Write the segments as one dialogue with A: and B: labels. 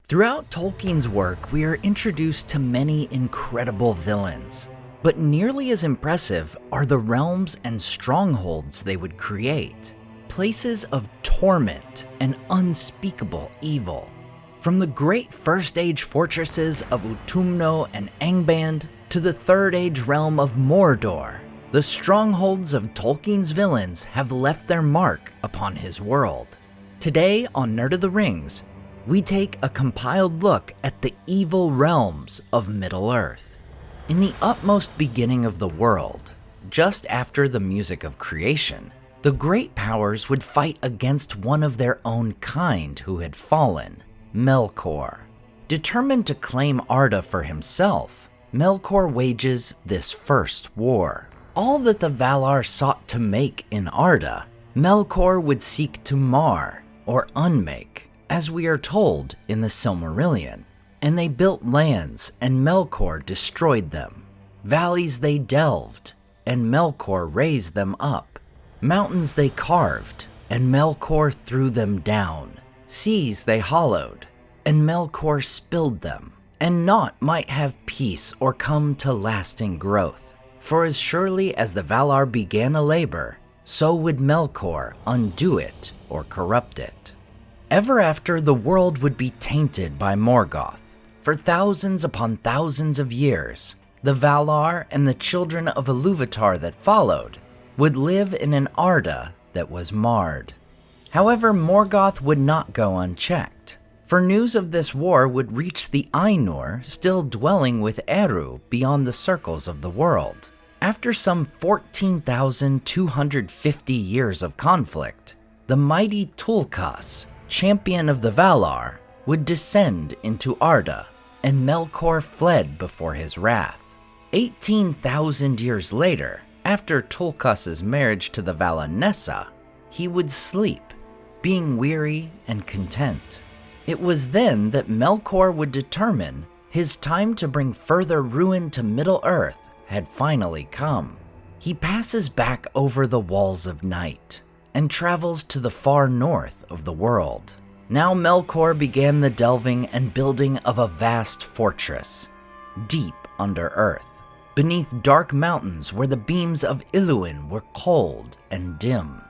A: Throughout Tolkien's work, we are introduced to many incredible villains, but nearly as impressive are the realms and strongholds they would create, places of torment and unspeakable evil. From the great First Age fortresses of Utumno and Angband to the Third Age realm of Mordor, the strongholds of Tolkien's villains have left their mark upon his world. Today on Nerd of the Rings, we take a compiled look at the evil realms of Middle-earth. In the utmost beginning of the world, just after the music of creation, the great powers would fight against one of their own kind who had fallen, Melkor. Determined to claim Arda for himself, Melkor wages this first war. All that the Valar sought to make in Arda, Melkor would seek to mar or unmake, as we are told in the Silmarillion. And they built lands, and Melkor destroyed them. Valleys they delved, and Melkor raised them up. Mountains they carved, and Melkor threw them down. Seas they hollowed, and Melkor spilled them. And naught might have peace or come to lasting growth. For as surely as the Valar began a labor, so would Melkor undo it or corrupt it. Ever after, the world would be tainted by Morgoth. For thousands upon thousands of years, the Valar and the children of Iluvatar that followed would live in an Arda that was marred. However, Morgoth would not go unchecked, for news of this war would reach the Ainur still dwelling with Eru beyond the circles of the world. After some 14,250 years of conflict, the mighty Tulkas, champion of the Valar, would descend into Arda, and Melkor fled before his wrath. 18,000 years later, after Tulkas' marriage to the Valanessa, he would sleep, being weary and content. It was then that Melkor would determine his time to bring further ruin to Middle-earth had finally come. He passes back over the walls of night and travels to the far north of the world. Now Melkor began the delving and building of a vast fortress, deep under earth, beneath dark mountains where the beams of Iluin were cold and dim.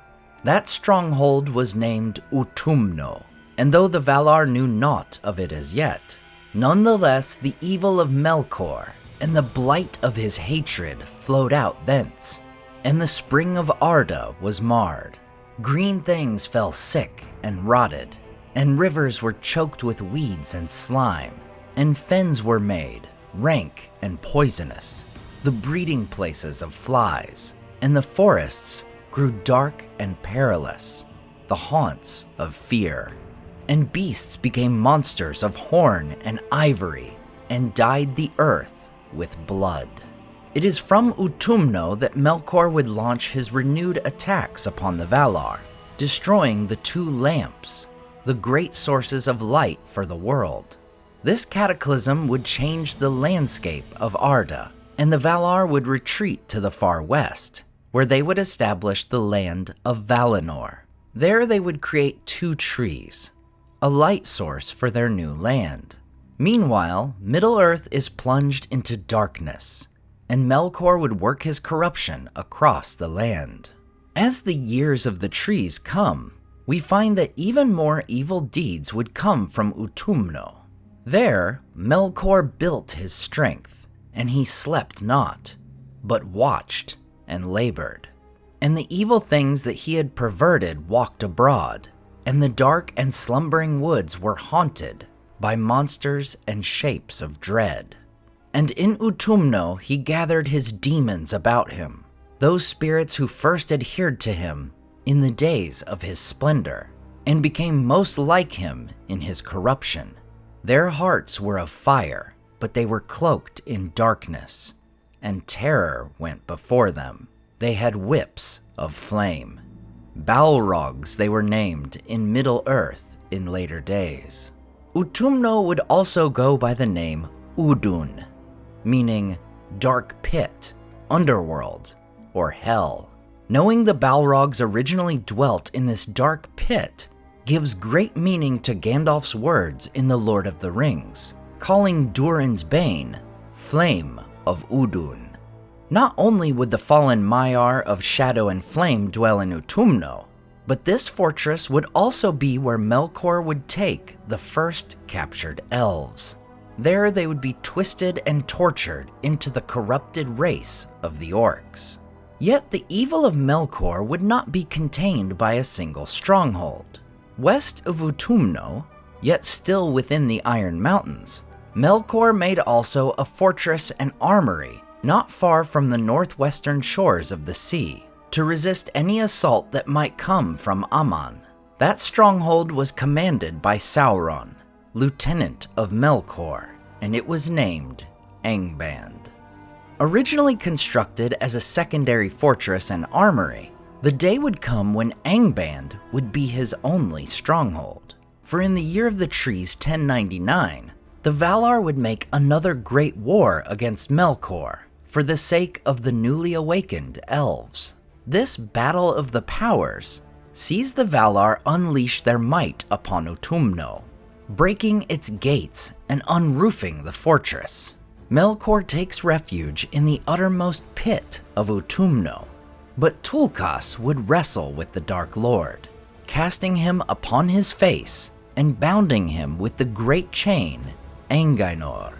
A: That stronghold was named Utumno, and though the Valar knew naught of it as yet, nonetheless the evil of Melkor and the blight of his hatred flowed out thence, and the spring of Arda was marred. Green things fell sick and rotted, and rivers were choked with weeds and slime, and fens were made, rank and poisonous, the breeding places of flies, and the forests grew dark and perilous, the haunts of fear. And beasts became monsters of horn and ivory, and dyed the earth with blood. It is from Utumno that Melkor would launch his renewed attacks upon the Valar, destroying the two lamps, the great sources of light for the world. This cataclysm would change the landscape of Arda, and the Valar would retreat to the far west, where they would establish the land of Valinor. There they would create two trees, a light source for their new land. Meanwhile, Middle-earth is plunged into darkness, and Melkor would work his corruption across the land. As the years of the trees come, we find that even more evil deeds would come from Utumno. There, Melkor built his strength, and he slept not, but watched and labored. And the evil things that he had perverted walked abroad, and the dark and slumbering woods were haunted by monsters and shapes of dread. And in Utumno he gathered his demons about him, those spirits who first adhered to him in the days of his splendor, and became most like him in his corruption. Their hearts were of fire, but they were cloaked in darkness, and terror went before them. They had whips of flame. Balrogs they were named in Middle-earth in later days. Utumno would also go by the name Udun, meaning dark pit, underworld, or hell. Knowing the Balrogs originally dwelt in this dark pit gives great meaning to Gandalf's words in The Lord of the Rings, calling Durin's Bane Flame of Udun. Not only would the fallen Maiar of Shadow and Flame dwell in Utumno, but this fortress would also be where Melkor would take the first captured elves. There they would be twisted and tortured into the corrupted race of the orcs. Yet the evil of Melkor would not be contained by a single stronghold. West of Utumno, yet still within the Iron Mountains, Melkor made also a fortress and armory not far from the northwestern shores of the sea, to resist any assault that might come from Aman. That stronghold was commanded by Sauron, lieutenant of Melkor, and it was named Angband. Originally constructed as a secondary fortress and armory, the day would come when Angband would be his only stronghold. For in the year of the trees 1099, the Valar would make another great war against Melkor for the sake of the newly awakened elves. This battle of the powers sees the Valar unleash their might upon Utumno, breaking its gates and unroofing the fortress. Melkor takes refuge in the uttermost pit of Utumno, but Tulkas would wrestle with the Dark Lord, casting him upon his face and bounding him with the great chain Angainor,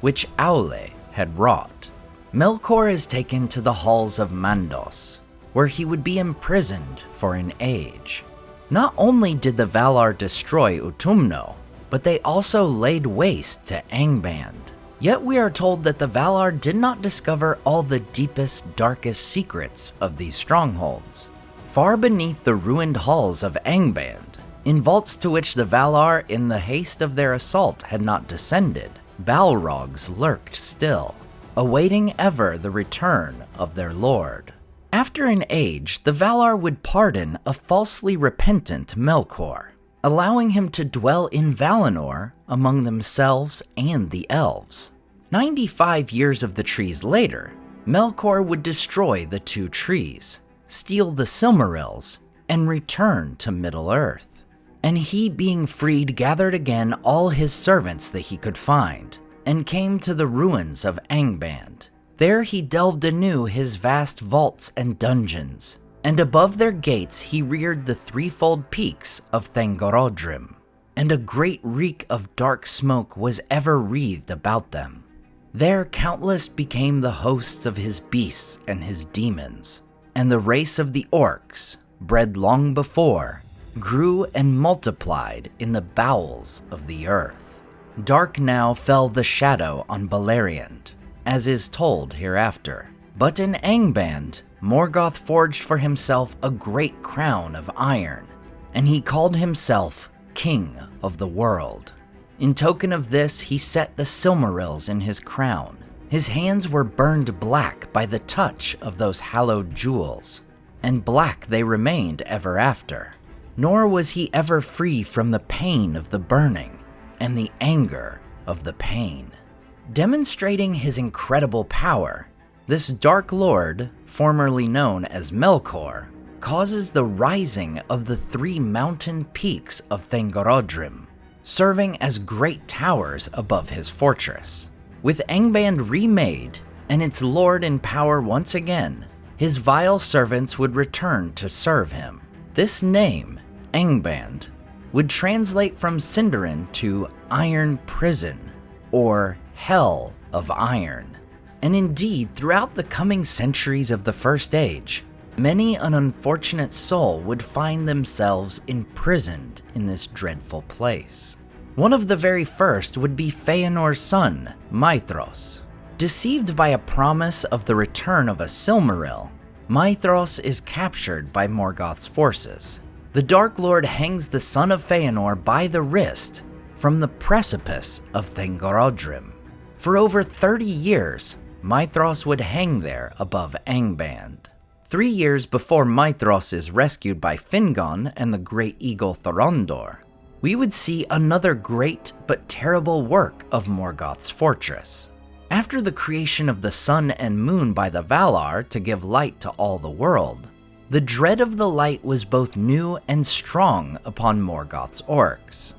A: which Aule had wrought. Melkor is taken to the halls of Mandos, where he would be imprisoned for an age. Not only did the Valar destroy Utumno, but they also laid waste to Angband. Yet we are told that the Valar did not discover all the deepest, darkest secrets of these strongholds. Far beneath the ruined halls of Angband, in vaults to which the Valar in the haste of their assault had not descended, Balrogs lurked still, awaiting ever the return of their lord. After an age, the Valar would pardon a falsely repentant Melkor, allowing him to dwell in Valinor among themselves and the elves. 95 years of the trees later, Melkor would destroy the two trees, steal the Silmarils, and return to Middle-earth. And he, being freed, gathered again all his servants that he could find, and came to the ruins of Angband. There he delved anew his vast vaults and dungeons, and above their gates he reared the threefold peaks of Thangorodrim, and a great reek of dark smoke was ever wreathed about them. There countless became the hosts of his beasts and his demons, and the race of the orcs, bred long before, grew and multiplied in the bowels of the earth. Dark now fell the shadow on Beleriand, as is told hereafter. But in Angband, Morgoth forged for himself a great crown of iron, and he called himself King of the World. In token of this, he set the Silmarils in his crown. His hands were burned black by the touch of those hallowed jewels, and black they remained ever after. Nor was he ever free from the pain of the burning and the anger of the pain. Demonstrating his incredible power, this Dark Lord, formerly known as Melkor, causes the rising of the three mountain peaks of Thangorodrim, serving as great towers above his fortress. With Angband remade and its lord in power once again, his vile servants would return to serve him. This name, Angband, would translate from Sindarin to Iron Prison, or Hell of Iron. And indeed, throughout the coming centuries of the First Age, many an unfortunate soul would find themselves imprisoned in this dreadful place. One of the very first would be Feanor's son, Maithros. Deceived by a promise of the return of a Silmaril, Maithros is captured by Morgoth's forces. The Dark Lord hangs the son of Feanor by the wrist from the precipice of Thangorodrim. For over 30 years, Maithros would hang there above Angband. 3 years before Maithros is rescued by Fingon and the great eagle Thorondor, we would see another great but terrible work of Morgoth's fortress. After the creation of the sun and moon by the Valar to give light to all the world, The dread of the light was both new and strong upon Morgoth's orcs.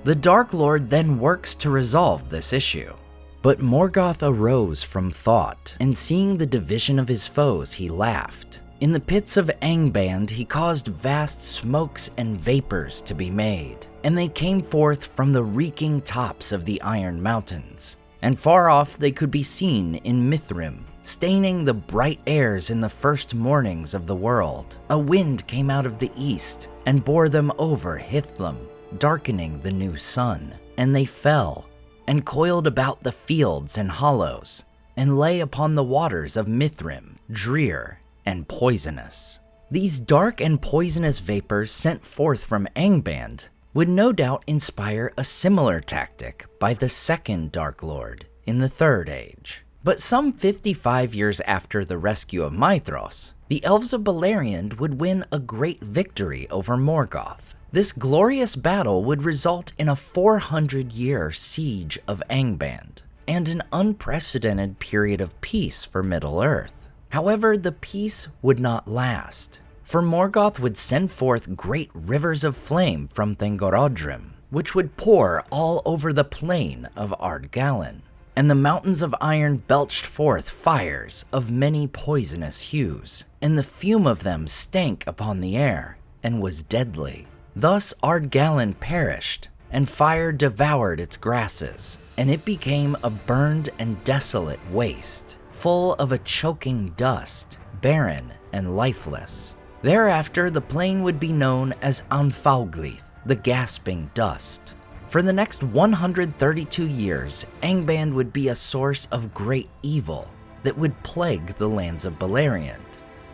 A: The Dark Lord then works to resolve this issue. But Morgoth arose from thought, and seeing the division of his foes, he laughed. In the pits of Angband, he caused vast smokes and vapors to be made, and they came forth from the reeking tops of the Iron Mountains. And far off they could be seen in Mithrim, staining the bright airs in the first mornings of the world. A wind came out of the east and bore them over Hithlum, darkening the new sun, and they fell, and coiled about the fields and hollows, and lay upon the waters of Mithrim, drear and poisonous. These dark and poisonous vapors sent forth from Angband would no doubt inspire a similar tactic by the second Dark Lord in the Third Age. But some 55 years after the rescue of Maedhros, the elves of Beleriand would win a great victory over Morgoth. This glorious battle would result in a 400-year siege of Angband, and an unprecedented period of peace for Middle-earth. However, the peace would not last, for Morgoth would send forth great rivers of flame from Thangorodrim, which would pour all over the plain of Ardgallen, and the mountains of iron belched forth fires of many poisonous hues, and the fume of them stank upon the air, and was deadly. Thus Ardgallen perished, and fire devoured its grasses, and it became a burned and desolate waste, full of a choking dust, barren and lifeless. Thereafter the plain would be known as Anfauglith, the gasping dust. For the next 132 years, Angband would be a source of great evil that would plague the lands of Beleriand.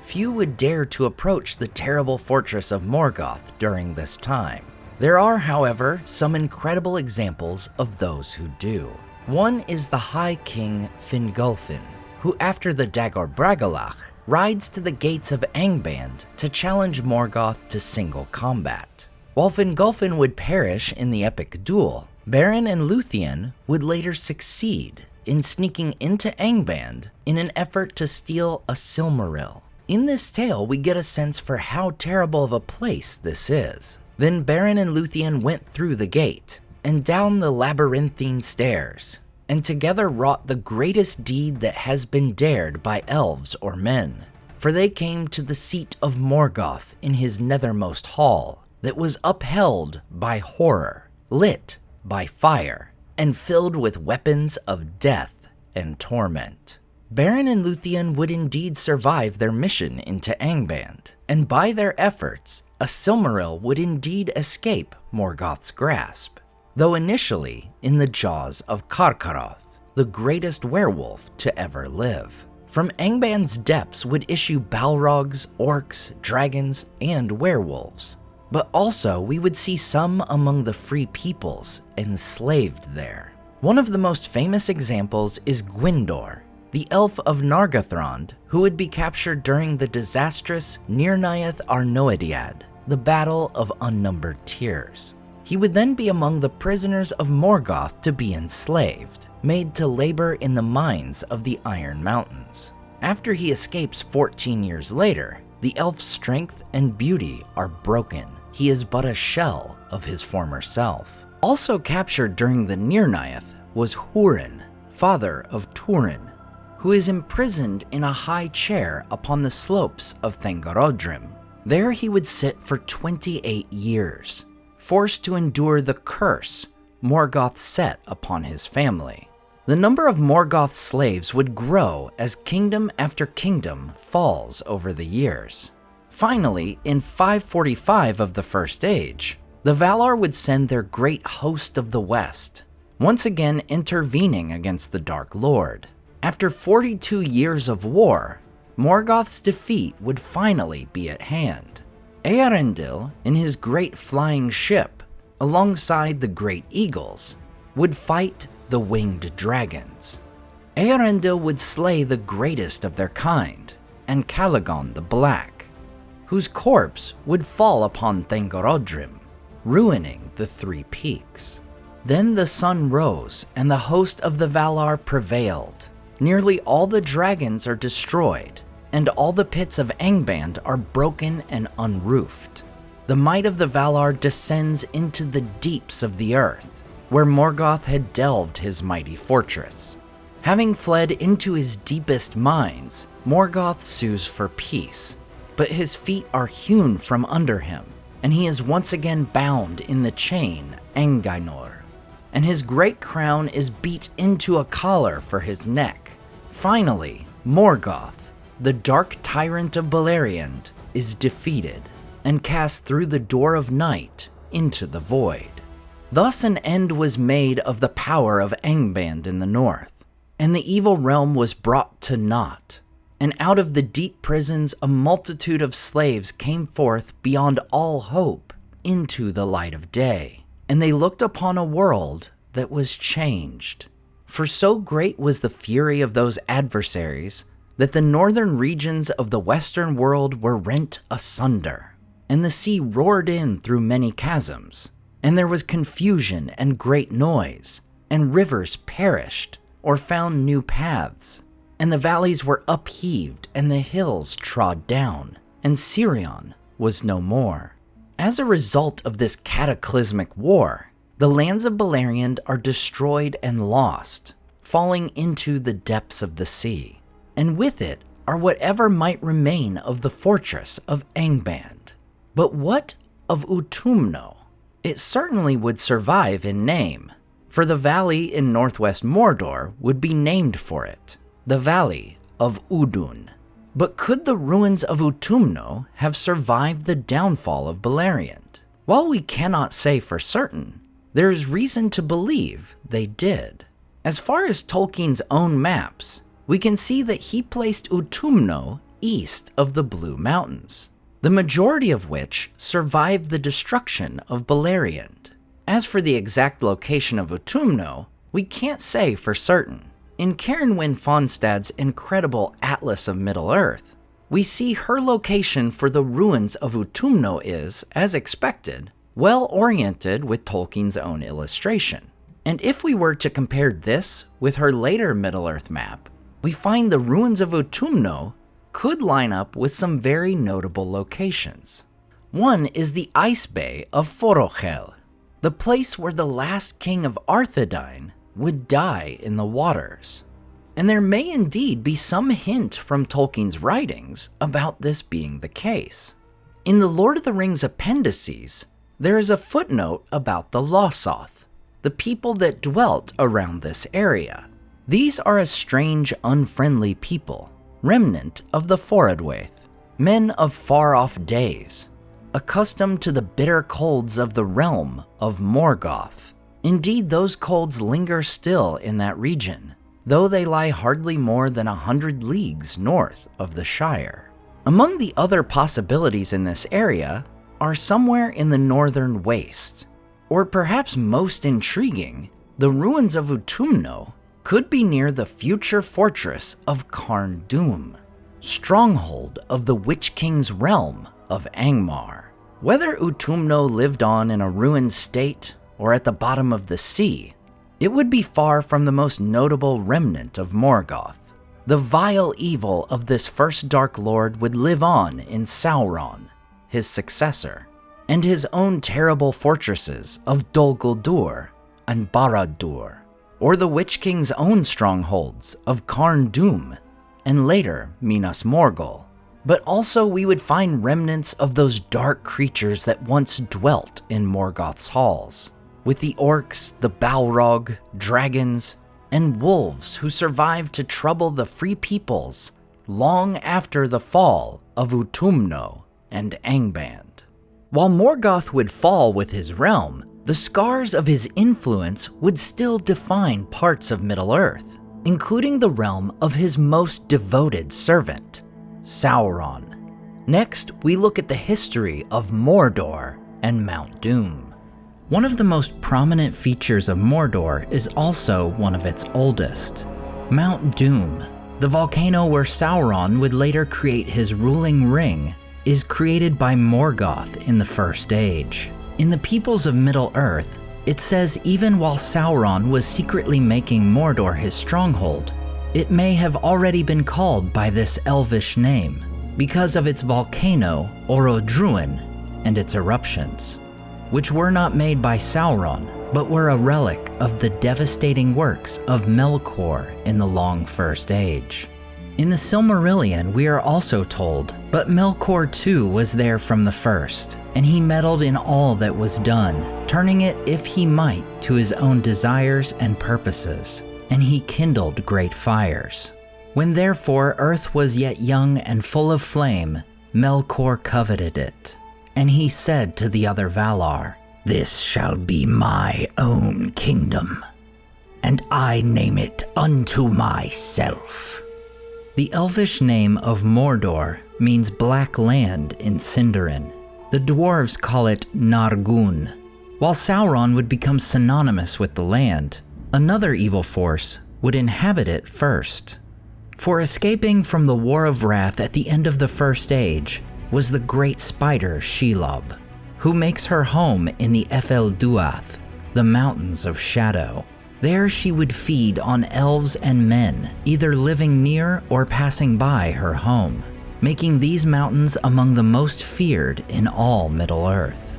A: Few would dare to approach the terrible fortress of Morgoth during this time. There are, however, some incredible examples of those who do. One is the High King Fingolfin, who after the Dagor Bragollach rides to the gates of Angband to challenge Morgoth to single combat. While Fingolfin would perish in the epic duel, Beren and Luthien would later succeed in sneaking into Angband in an effort to steal a Silmaril. In this tale, we get a sense for how terrible of a place this is. Then Beren and Luthien went through the gate and down the labyrinthine stairs, and together wrought the greatest deed that has been dared by elves or men. For they came to the seat of Morgoth in his nethermost hall, that was upheld by horror, lit by fire, and filled with weapons of death and torment. Beren and Luthien would indeed survive their mission into Angband, and by their efforts, a Silmaril would indeed escape Morgoth's grasp, though initially in the jaws of Karkaroth, the greatest werewolf to ever live. From Angband's depths would issue Balrogs, orcs, dragons, and werewolves. But also we would see some among the free peoples enslaved there. One of the most famous examples is Gwyndor, the elf of Nargothrond, who would be captured during the disastrous Nirnaeth Arnoediad, the Battle of Unnumbered Tears. He would then be among the prisoners of Morgoth to be enslaved, made to labor in the mines of the Iron Mountains. After he escapes 14 years later, the elf's strength and beauty are broken. He is but a shell of his former self. Also captured during the Nirnaeth was Hurin, father of Turin, who is imprisoned in a high chair upon the slopes of Thangorodrim. There he would sit for 28 years, forced to endure the curse Morgoth set upon his family. The number of Morgoth's slaves would grow as kingdom after kingdom falls over the years. Finally, in 545 of the First Age, the Valar would send their great host of the West, once again intervening against the Dark Lord. After 42 years of war, Morgoth's defeat would finally be at hand. Eärendil, in his great flying ship, alongside the great eagles, would fight the winged dragons. Eärendil would slay the greatest of their kind, and Calagon the Black, whose corpse would fall upon Thangorodrim, ruining the Three Peaks. Then the sun rose, and the host of the Valar prevailed. Nearly all the dragons are destroyed, and all the pits of Angband are broken and unroofed. The might of the Valar descends into the deeps of the earth, where Morgoth had delved his mighty fortress. Having fled into his deepest mines, Morgoth sues for peace, but his feet are hewn from under him, and he is once again bound in the chain Angainor, and his great crown is beat into a collar for his neck. Finally, Morgoth, the dark tyrant of Beleriand, is defeated and cast through the door of night into the void. Thus an end was made of the power of Angband in the north, and the evil realm was brought to naught. And out of the deep prisons a multitude of slaves came forth beyond all hope into the light of day, and they looked upon a world that was changed. For so great was the fury of those adversaries that the northern regions of the western world were rent asunder, and the sea roared in through many chasms, and there was confusion and great noise, and rivers perished or found new paths, and the valleys were upheaved and the hills trod down, and Sirion was no more. As a result of this cataclysmic war, the lands of Beleriand are destroyed and lost, falling into the depths of the sea, and with it are whatever might remain of the fortress of Angband. But what of Utumno? It certainly would survive in name, for the valley in northwest Mordor would be named for it, the Valley of Udun. But could the ruins of Utumno have survived the downfall of Beleriand? While we cannot say for certain, there is reason to believe they did. As far as Tolkien's own maps, we can see that he placed Utumno east of the Blue Mountains, the majority of which survived the destruction of Beleriand. As for the exact location of Utumno, we can't say for certain. In Karen Wynne Fonstad's incredible Atlas of Middle-earth, we see her location for the ruins of Utumno is, as expected, well oriented with Tolkien's own illustration. And if we were to compare this with her later Middle-earth map, we find the ruins of Utumno could line up with some very notable locations. One is the Ice Bay of Forochel, the place where the last king of Arthedain would die in the waters. And there may indeed be some hint from Tolkien's writings about this being the case. In the Lord of the Rings appendices, there is a footnote about the Losoth, the people that dwelt around this area. These are a strange, unfriendly people, remnant of the Forodwaith, men of far-off days, accustomed to the bitter colds of the realm of Morgoth. Indeed, those colds linger still in that region, though they lie hardly more than 100 leagues north of the Shire. Among the other possibilities in this area are somewhere in the northern waste, or perhaps most intriguing, the ruins of Utumno could be near the future fortress of Carn Dûm, stronghold of the Witch King's realm of Angmar. Whether Utumno lived on in a ruined state or at the bottom of the sea, it would be far from the most notable remnant of Morgoth. The vile evil of this first Dark Lord would live on in Sauron, his successor, and his own terrible fortresses of Dol Guldur and Barad-dur, or the Witch King's own strongholds of Carn Dûm and later Minas Morgul. But also we would find remnants of those dark creatures that once dwelt in Morgoth's halls, with the orcs, the Balrog, dragons, and wolves who survived to trouble the free peoples long after the fall of Utumno and Angband. While Morgoth would fall with his realm, the scars of his influence would still define parts of Middle-earth, including the realm of his most devoted servant, Sauron. Next, we look at the history of Mordor and Mount Doom. One of the most prominent features of Mordor is also one of its oldest, Mount Doom. The volcano where Sauron would later create his ruling ring is created by Morgoth in the First Age. In the Peoples of Middle-earth, it says even while Sauron was secretly making Mordor his stronghold, It may have already been called by this elvish name because of its volcano Orodruin and its eruptions, which were not made by Sauron, but were a relic of the devastating works of Melkor in the Long First Age. In the Silmarillion, we are also told, but Melkor too was there from the first, and he meddled in all that was done, turning it, if he might, to his own desires and purposes, and he kindled great fires. When therefore earth was yet young and full of flame, Melkor coveted it, and he said to the other Valar, "This shall be my own kingdom, and I name it unto myself." The elvish name of Mordor means black land in Sindarin. The dwarves call it Nargun. While Sauron would become synonymous with the land, another evil force would inhabit it first. For escaping from the War of Wrath at the end of the First Age was the great spider Shelob, who makes her home in the Ephel-Duath, the Mountains of Shadow. There she would feed on elves and men, either living near or passing by her home, making these mountains among the most feared in all Middle-earth.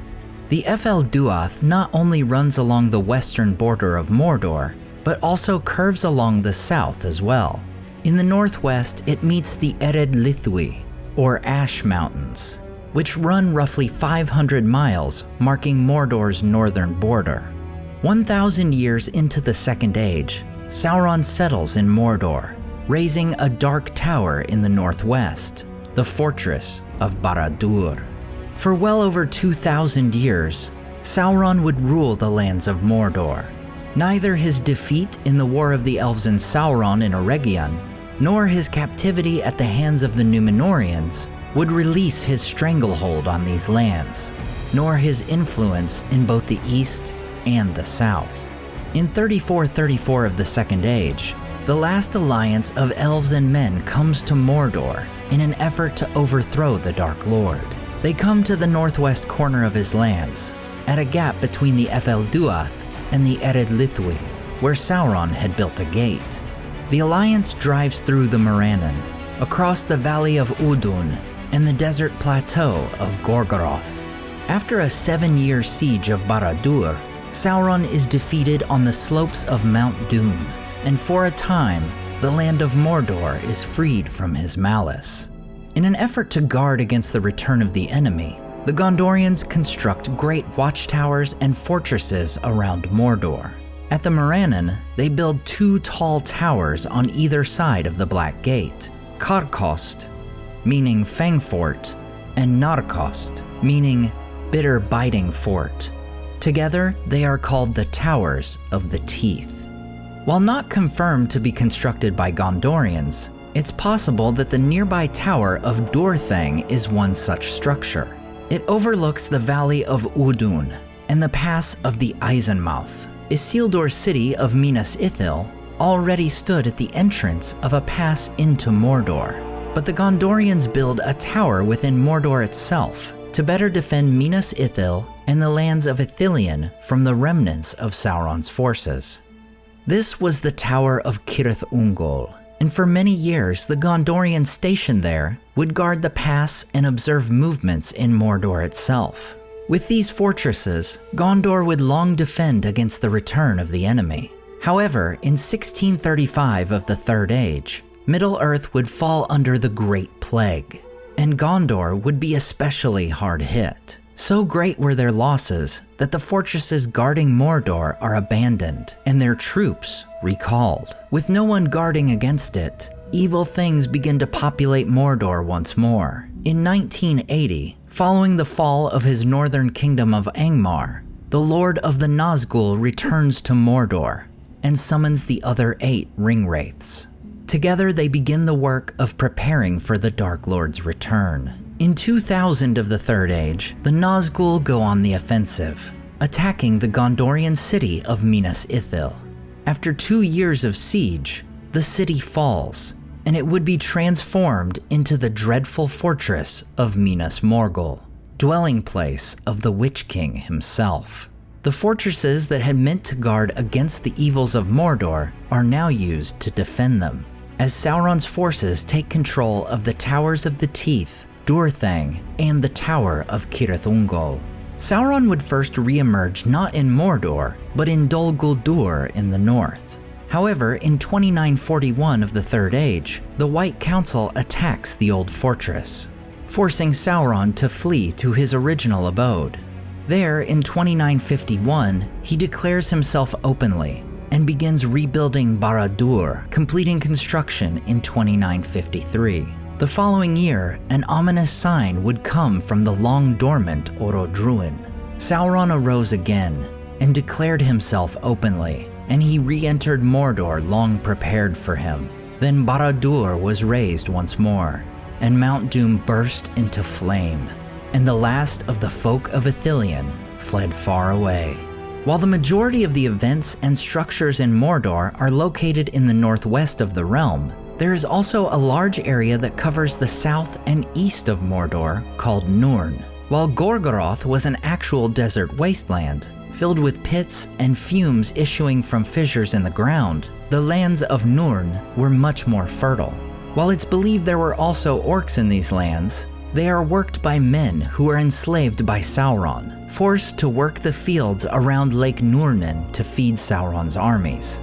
A: The Ephel-Duath not only runs along the western border of Mordor, but also curves along the south as well. In the northwest, it meets the Ered Lithwi, or Ash Mountains, which run roughly 500 miles, marking Mordor's northern border. 1,000 years into the Second Age, Sauron settles in Mordor, raising a dark tower in the northwest, the fortress of Barad-dur. For well over 2,000 years, Sauron would rule the lands of Mordor. Neither his defeat in the War of the Elves and Sauron in Eregion, nor his captivity at the hands of the Númenóreans would release his stranglehold on these lands, nor his influence in both the east and the south. In 3434 of the Second Age, the last alliance of elves and men comes to Mordor in an effort to overthrow the Dark Lord. They come to the northwest corner of his lands, at a gap between the Ephel-Duath and the Ered Lithwi, where Sauron had built a gate. The alliance drives through the Morannon, across the valley of Udun and the desert plateau of Gorgoroth. After a 7-year siege of Barad-dur, Sauron is defeated on the slopes of Mount Doom, and for a time, the land of Mordor is freed from his malice. In an effort to guard against the return of the enemy, the Gondorians construct great watchtowers and fortresses around Mordor. At the Morannon, they build 2 tall towers on either side of the Black Gate, Karkost, meaning Fang Fort, and Narkost, meaning Bitter Biting Fort. Together, they are called the Towers of the Teeth. While not confirmed to be constructed by Gondorians, it's possible that the nearby tower of Dorthang is one such structure. It overlooks the valley of Udun and the pass of the Eisenmouth. Isildur's city of Minas Ithil already stood at the entrance of a pass into Mordor, but the Gondorians build a tower within Mordor itself to better defend Minas Ithil and the lands of Ithilien from the remnants of Sauron's forces. This was the Tower of Cirith Ungol, and for many years the Gondorians stationed there would guard the pass and observe movements in Mordor itself. With these fortresses, Gondor would long defend against the return of the enemy. However, in 1635 of the Third Age, Middle-earth would fall under the Great Plague, and Gondor would be especially hard hit. So great were their losses that the fortresses guarding Mordor are abandoned and their troops recalled. With no one guarding against it, evil things begin to populate Mordor once more. In 1980, following the fall of his northern kingdom of Angmar, the Lord of the Nazgul returns to Mordor and summons the other 8 ringwraiths. Together they begin the work of preparing for the Dark Lord's return. In 2000 of the Third Age, the Nazgul go on the offensive, attacking the Gondorian city of Minas Ithil. After 2 years of siege, the city falls, and it would be transformed into the dreadful fortress of Minas Morgul, dwelling place of the Witch King himself. The fortresses that had meant to guard against the evils of Mordor are now used to defend them. as Sauron's forces take control of the Towers of the Teeth, Durthang, and the Tower of Cirith Ungol. Sauron would first re-emerge not in Mordor, but in Dol Guldur in the north. However, in 2941 of the Third Age, the White Council attacks the old fortress, forcing Sauron to flee to his original abode. There, in 2951, he declares himself openly and begins rebuilding Barad-dur, completing construction in 2953. The following year, an ominous sign would come from the long-dormant Orodruin. Sauron arose again and declared himself openly, and he re-entered Mordor long prepared for him. Then Barad-dur was razed once more, and Mount Doom burst into flame, and the last of the folk of Ithilien fled far away. While the majority of the events and structures in Mordor are located in the northwest of the realm, there is also a large area that covers the south and east of Mordor called Nurn. While Gorgoroth was an actual desert wasteland, filled with pits and fumes issuing from fissures in the ground, the lands of Nurn were much more fertile. While it's believed there were also orcs in these lands, they are worked by men who were enslaved by Sauron, forced to work the fields around Lake Nurnen to feed Sauron's armies.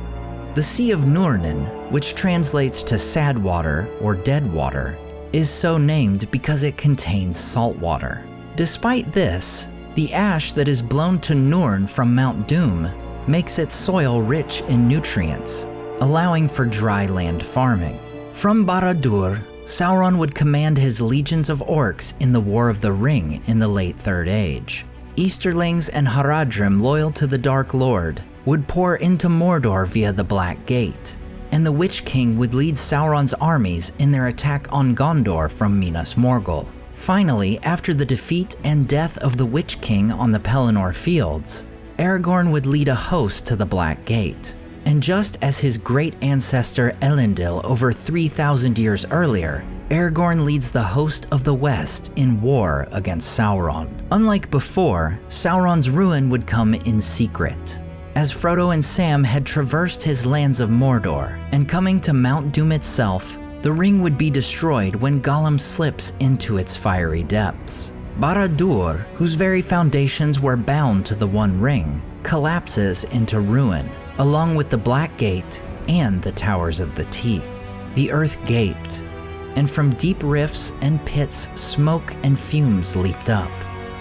A: The Sea of Nurnen, which translates to sad water or dead water, is so named because it contains salt water. Despite this, the ash that is blown to Nurn from Mount Doom makes its soil rich in nutrients, allowing for dry land farming. From Barad-dur, Sauron would command his legions of orcs in the War of the Ring in the late Third Age. Easterlings and Haradrim loyal to the Dark Lord would pour into Mordor via the Black Gate, and the Witch King would lead Sauron's armies in their attack on Gondor from Minas Morgul. Finally, after the defeat and death of the Witch King on the Pelennor Fields, Aragorn would lead a host to the Black Gate. And just as his great ancestor Elendil over 3,000 years earlier, Aragorn leads the host of the West in war against Sauron. Unlike before, Sauron's ruin would come in secret, as Frodo and Sam had traversed his lands of Mordor, and coming to Mount Doom itself, the ring would be destroyed when Gollum slips into its fiery depths. Barad-dur, whose very foundations were bound to the One Ring, collapses into ruin, along with the Black Gate and the Towers of the Teeth. The earth gaped, and from deep rifts and pits smoke and fumes leaped up.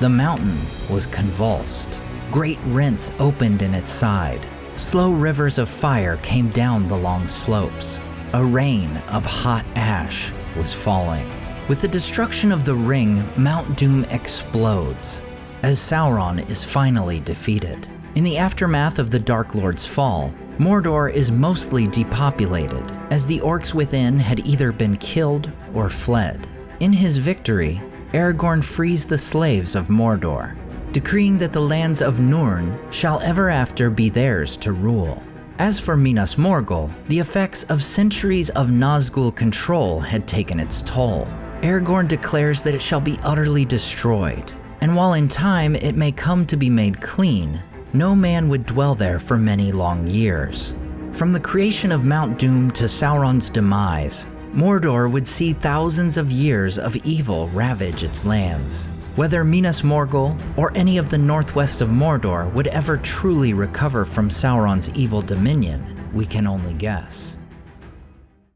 A: The mountain was convulsed. Great rents opened in its side. Slow rivers of fire came down the long slopes. A rain of hot ash was falling. With the destruction of the ring, Mount Doom explodes, as Sauron is finally defeated. In the aftermath of the Dark Lord's fall, Mordor is mostly depopulated, as the orcs within had either been killed or fled. In his victory, Aragorn frees the slaves of Mordor, decreeing that the lands of Nurn shall ever after be theirs to rule. As for Minas Morgul, the effects of centuries of Nazgul control had taken its toll. Aragorn declares that it shall be utterly destroyed, and while in time it may come to be made clean, no man would dwell there for many long years. From the creation of Mount Doom to Sauron's demise, Mordor would see thousands of years of evil ravage its lands. Whether Minas Morgul or any of the northwest of Mordor would ever truly recover from Sauron's evil dominion, we can only guess.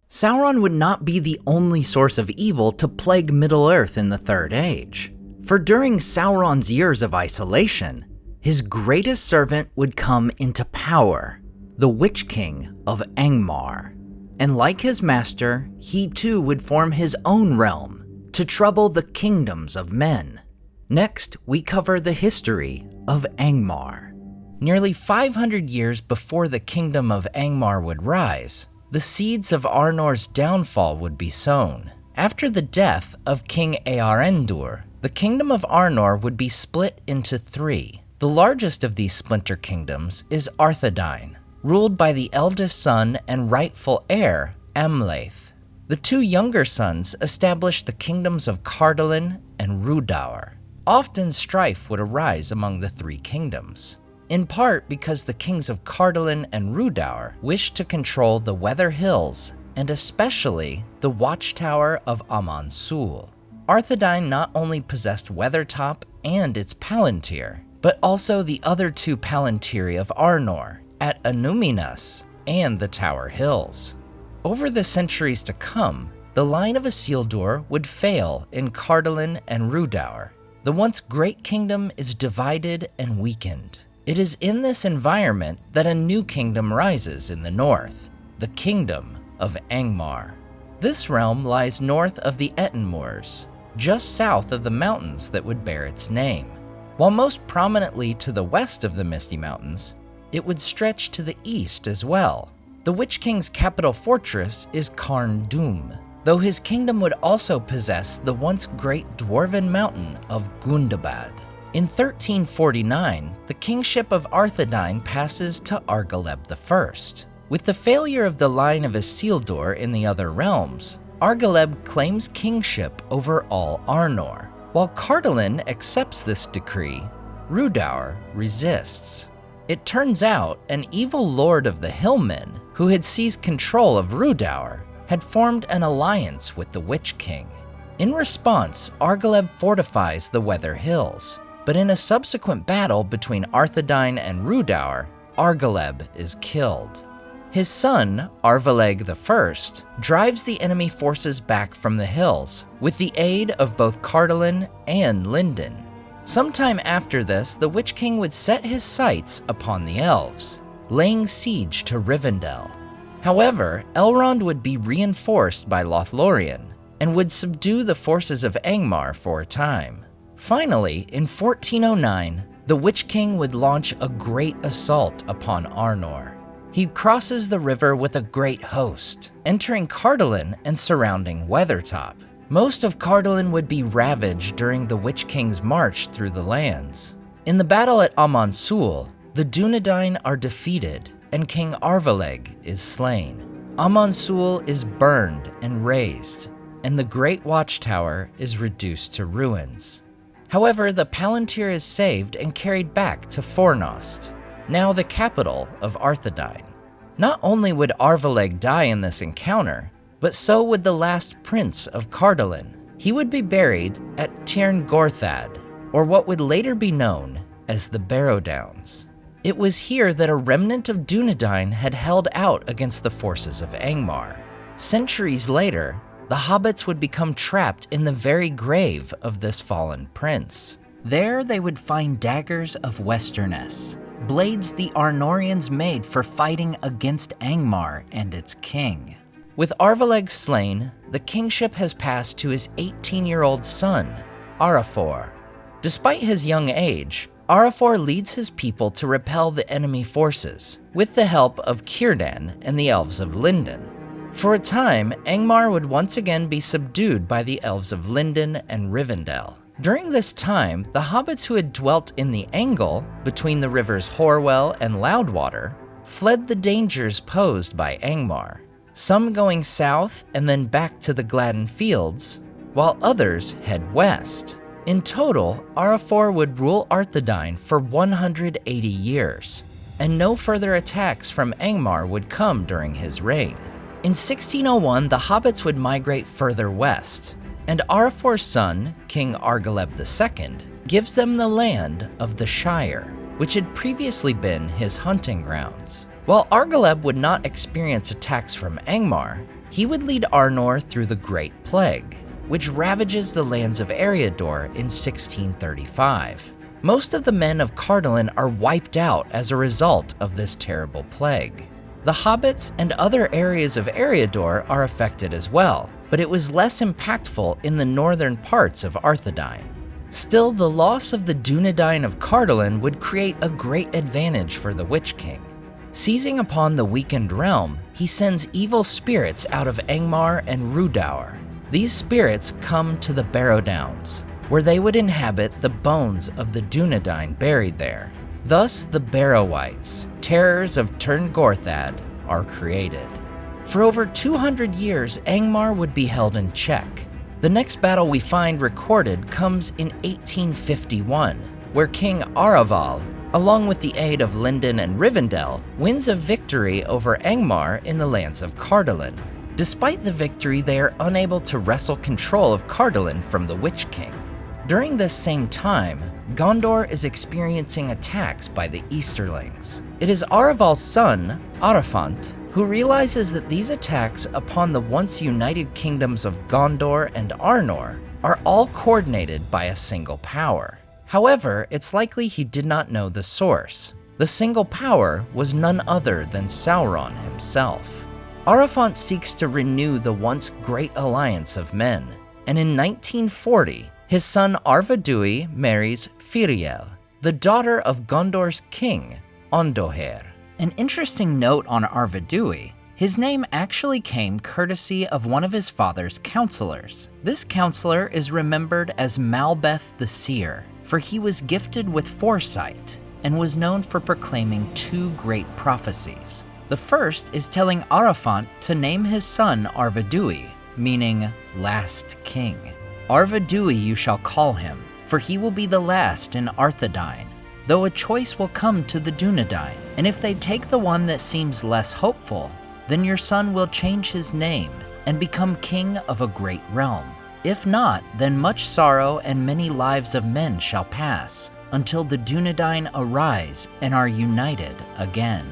A: Sauron would not be the only source of evil to plague Middle-earth in the Third Age, for during Sauron's years of isolation, his greatest servant would come into power, the Witch King of Angmar. And like his master, he too would form his own realm to trouble the kingdoms of men. Next, we cover the history of Angmar. Nearly 500 years before the kingdom of Angmar would rise, the seeds of Arnor's downfall would be sown. After the death of King Eärendil, the kingdom of Arnor would be split into three. The largest of these splinter kingdoms is Arthedain, ruled by the eldest son and rightful heir, Amleth. The two younger sons established the kingdoms of Cardolan and Rhudaur. Often strife would arise among the three kingdoms, in part because the kings of Cardolan and Rhudaur wished to control the Weather Hills and especially the watchtower of Amon Sul. Arthedain not only possessed Weathertop and its Palantir, but also the other two Palantiri of Arnor, at Annúminas and the Tower Hills. Over the centuries to come, the line of Isildur would fail in Cardolan and Rhudaur. The once great kingdom is divided and weakened. It is in this environment that a new kingdom rises in the north, the Kingdom of Angmar. This realm lies north of the Etten Moors, just south of the mountains that would bear its name. While most prominently to the west of the Misty Mountains, it would stretch to the east as well. The Witch King's capital fortress is Carn Dûm, though his kingdom would also possess the once great dwarven mountain of Gundabad. In 1349, the kingship of Arthedain passes to Argaleb I. With the failure of the line of Isildur in the other realms, Argaleb claims kingship over all Arnor. While Cardolan accepts this decree, Rhudaur resists. It turns out an evil lord of the Hillmen, who had seized control of Rhudaur, had formed an alliance with the Witch King. In response, Argaleb fortifies the Weather Hills, but in a subsequent battle between Arthedain and Rhudaur, Argaleb is killed. His son, Arvaleg I, drives the enemy forces back from the hills with the aid of both Cardolan and Lindon. Sometime after this, the Witch King would set his sights upon the elves, laying siege to Rivendell. However, Elrond would be reinforced by Lothlorien and would subdue the forces of Angmar for a time. Finally, in 1409, the Witch King would launch a great assault upon Arnor. He crosses the river with a great host, entering Cardolan and surrounding Weathertop. Most of Cardolan would be ravaged during the Witch King's march through the lands. In the battle at Amon Sul, the Dunedain are defeated and King Arvaleg is slain. Amon Sul is burned and razed, and the Great Watchtower is reduced to ruins. However, the Palantir is saved and carried back to Fornost, now the capital of Arthedain. Not only would Arvaleg die in this encounter, but so would the last prince of Cardolan. He would be buried at Tirn Gorthad, or what would later be known as the Barrow-downs. It was here that a remnant of Dunedain had held out against the forces of Angmar. Centuries later, the hobbits would become trapped in the very grave of this fallen prince. There they would find daggers of Westerness, blades the Arnorians made for fighting against Angmar and its king. With Arvaleg slain, the kingship has passed to his 18-year-old son, Arafor. Despite his young age, Arafor leads his people to repel the enemy forces, with the help of Círdan and the elves of Lindon. For a time, Angmar would once again be subdued by the elves of Lindon and Rivendell. During this time, the hobbits who had dwelt in the angle between the rivers Horwell and Loudwater fled the dangers posed by Angmar, some going south and then back to the Gladden Fields, while others head west. In total, Arafor would rule Arthedain for 180 years, and no further attacks from Angmar would come during his reign. In 1601, the hobbits would migrate further west, and Arafor's son, King Argaleb II, gives them the land of the Shire, which had previously been his hunting grounds. While Argaleb would not experience attacks from Angmar, he would lead Arnor through the Great Plague, which ravages the lands of Eriador in 1635. Most of the men of Cardolan are wiped out as a result of this terrible plague. The hobbits and other areas of Eriador are affected as well, but it was less impactful in the northern parts of Arthedain. Still, the loss of the Dunedain of Cardolan would create a great advantage for the Witch King. Seizing upon the weakened realm, he sends evil spirits out of Angmar and Rhudaur. These spirits come to the Barrow-downs, where they would inhabit the bones of the Dunedain buried there. Thus, the Barrow-wights, terrors of Tirn Gorthad, are created. For over 200 years, Angmar would be held in check. The next battle we find recorded comes in 1851, where King Araval, along with the aid of Lindon and Rivendell, wins a victory over Angmar in the lands of Cardolan. Despite the victory, they are unable to wrestle control of Cardolan from the Witch King. During this same time, Gondor is experiencing attacks by the Easterlings. It is Araval's son, Arafant, who realizes that these attacks upon the once united kingdoms of Gondor and Arnor are all coordinated by a single power. However, it's likely he did not know the source. The single power was none other than Sauron himself. Arafant seeks to renew the once great alliance of men, and in 1940, his son Arvedui marries Firiel, the daughter of Gondor's king, Ondoher. An interesting note on Arvedui: his name actually came courtesy of one of his father's counselors. This counselor is remembered as Malbeth the Seer, for he was gifted with foresight and was known for proclaiming two great prophecies. The first is telling Arafant to name his son Arvedui, meaning last king. Arvedui you shall call him, for he will be the last in Arthedain, though a choice will come to the Dunedain, and if they take the one that seems less hopeful, then your son will change his name and become king of a great realm. If not, then much sorrow and many lives of men shall pass, until the Dunedain arise and are united again.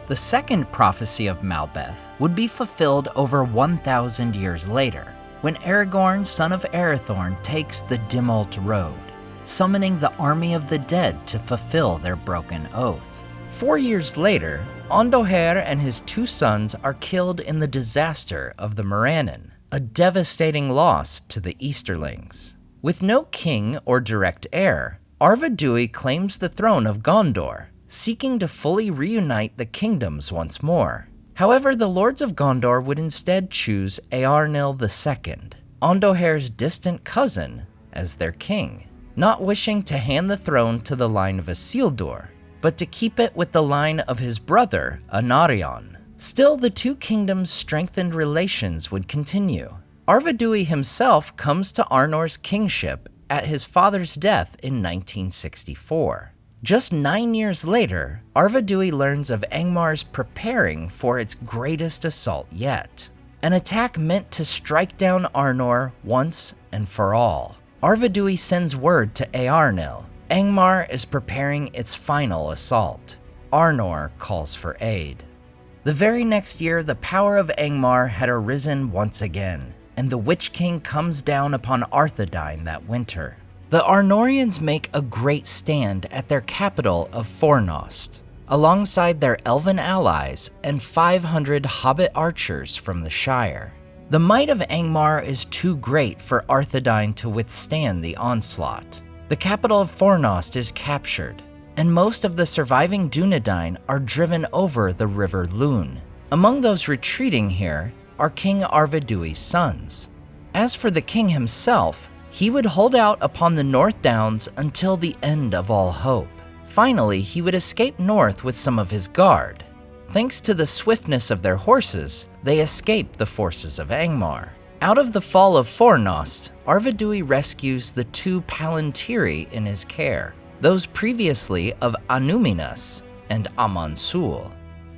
A: The second prophecy of Malbeth would be fulfilled over 1,000 years later, when Aragorn, son of Arathorn, takes the Dimalt Road, summoning the army of the dead to fulfill their broken oath. 4 years later, Ondoher and his two sons are killed in the disaster of the Morannon, a devastating loss to the Easterlings. With no king or direct heir, Arvedui claims the throne of Gondor, seeking to fully reunite the kingdoms once more. However, the lords of Gondor would instead choose Eärnil II, Ondoher's distant cousin, as their king, not wishing to hand the throne to the line of Isildur, but to keep it with the line of his brother, Anarion. Still, the two kingdoms' strengthened relations would continue. Arvedui himself comes to Arnor's kingship at his father's death in 1964. Just 9 years later, Arvedui learns of Angmar's preparing for its greatest assault yet, an attack meant to strike down Arnor once and for all. Arvedui sends word to Eärnil. Angmar is preparing its final assault. Arnor calls for aid. The very next year, the power of Angmar had arisen once again, and the Witch King comes down upon Arthedain that winter. The Arnorians make a great stand at their capital of Fornost, alongside their elven allies and 500 hobbit archers from the Shire. The might of Angmar is too great for Arthedain to withstand the onslaught. The capital of Fornost is captured, and most of the surviving Dunedain are driven over the river Lune. Among those retreating here are King Arvedui's sons. As for the king himself, he would hold out upon the North Downs until the end of all hope. Finally, he would escape north with some of his guard. Thanks to the swiftness of their horses, they escape the forces of Angmar. Out of the fall of Fornost, Arvedui rescues the two Palantiri in his care, those previously of Anúminas and Amansul.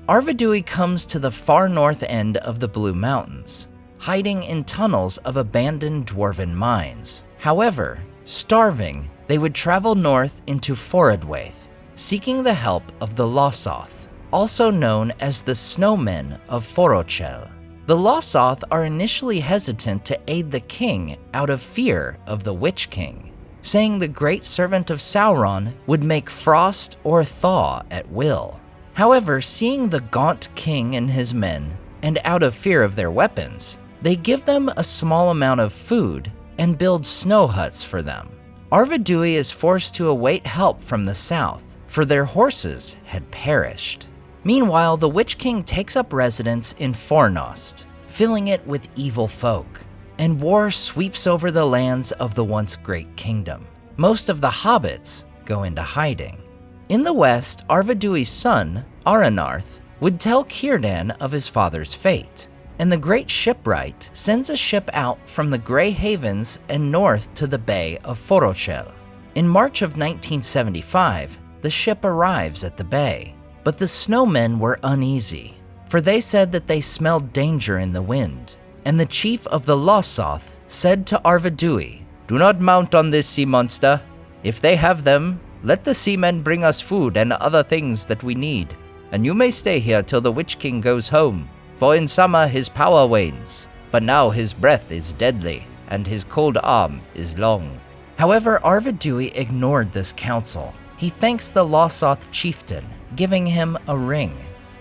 A: Arvedui comes to the far north end of the Blue Mountains, hiding in tunnels of abandoned dwarven mines. However, starving, they would travel north into Forodwaith, seeking the help of the Losoth, also known as the Snowmen of Forochel. The Losoth are initially hesitant to aid the king out of fear of the Witch King, saying the great servant of Sauron would make frost or thaw at will. However, seeing the gaunt king and his men, and out of fear of their weapons, they give them a small amount of food and build snow huts for them. Arvedui is forced to await help from the south, for their horses had perished. Meanwhile, the Witch King takes up residence in Fornost, filling it with evil folk, and war sweeps over the lands of the once great kingdom. Most of the hobbits go into hiding. In the west, Arvedui's son, Aranarth, would tell Círdan of his father's fate, and the great shipwright sends a ship out from the Grey Havens and north to the Bay of Forochel. In March of 1975, the ship arrives at the bay, but the snowmen were uneasy. for they said that they smelled danger in the wind. And the chief of the Losoth said to Arvedui, "Do not mount on this sea monster. If they have them, let the seamen bring us food and other things that we need, and you may stay here till the Witch King goes home, for in summer his power wanes, but now his breath is deadly, and his cold arm is long." However, Arvedui ignored this counsel. He thanks the Losoth chieftain, giving him a ring,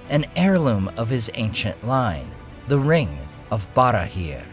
A: an heirloom of his ancient line, the Ring of Barahir.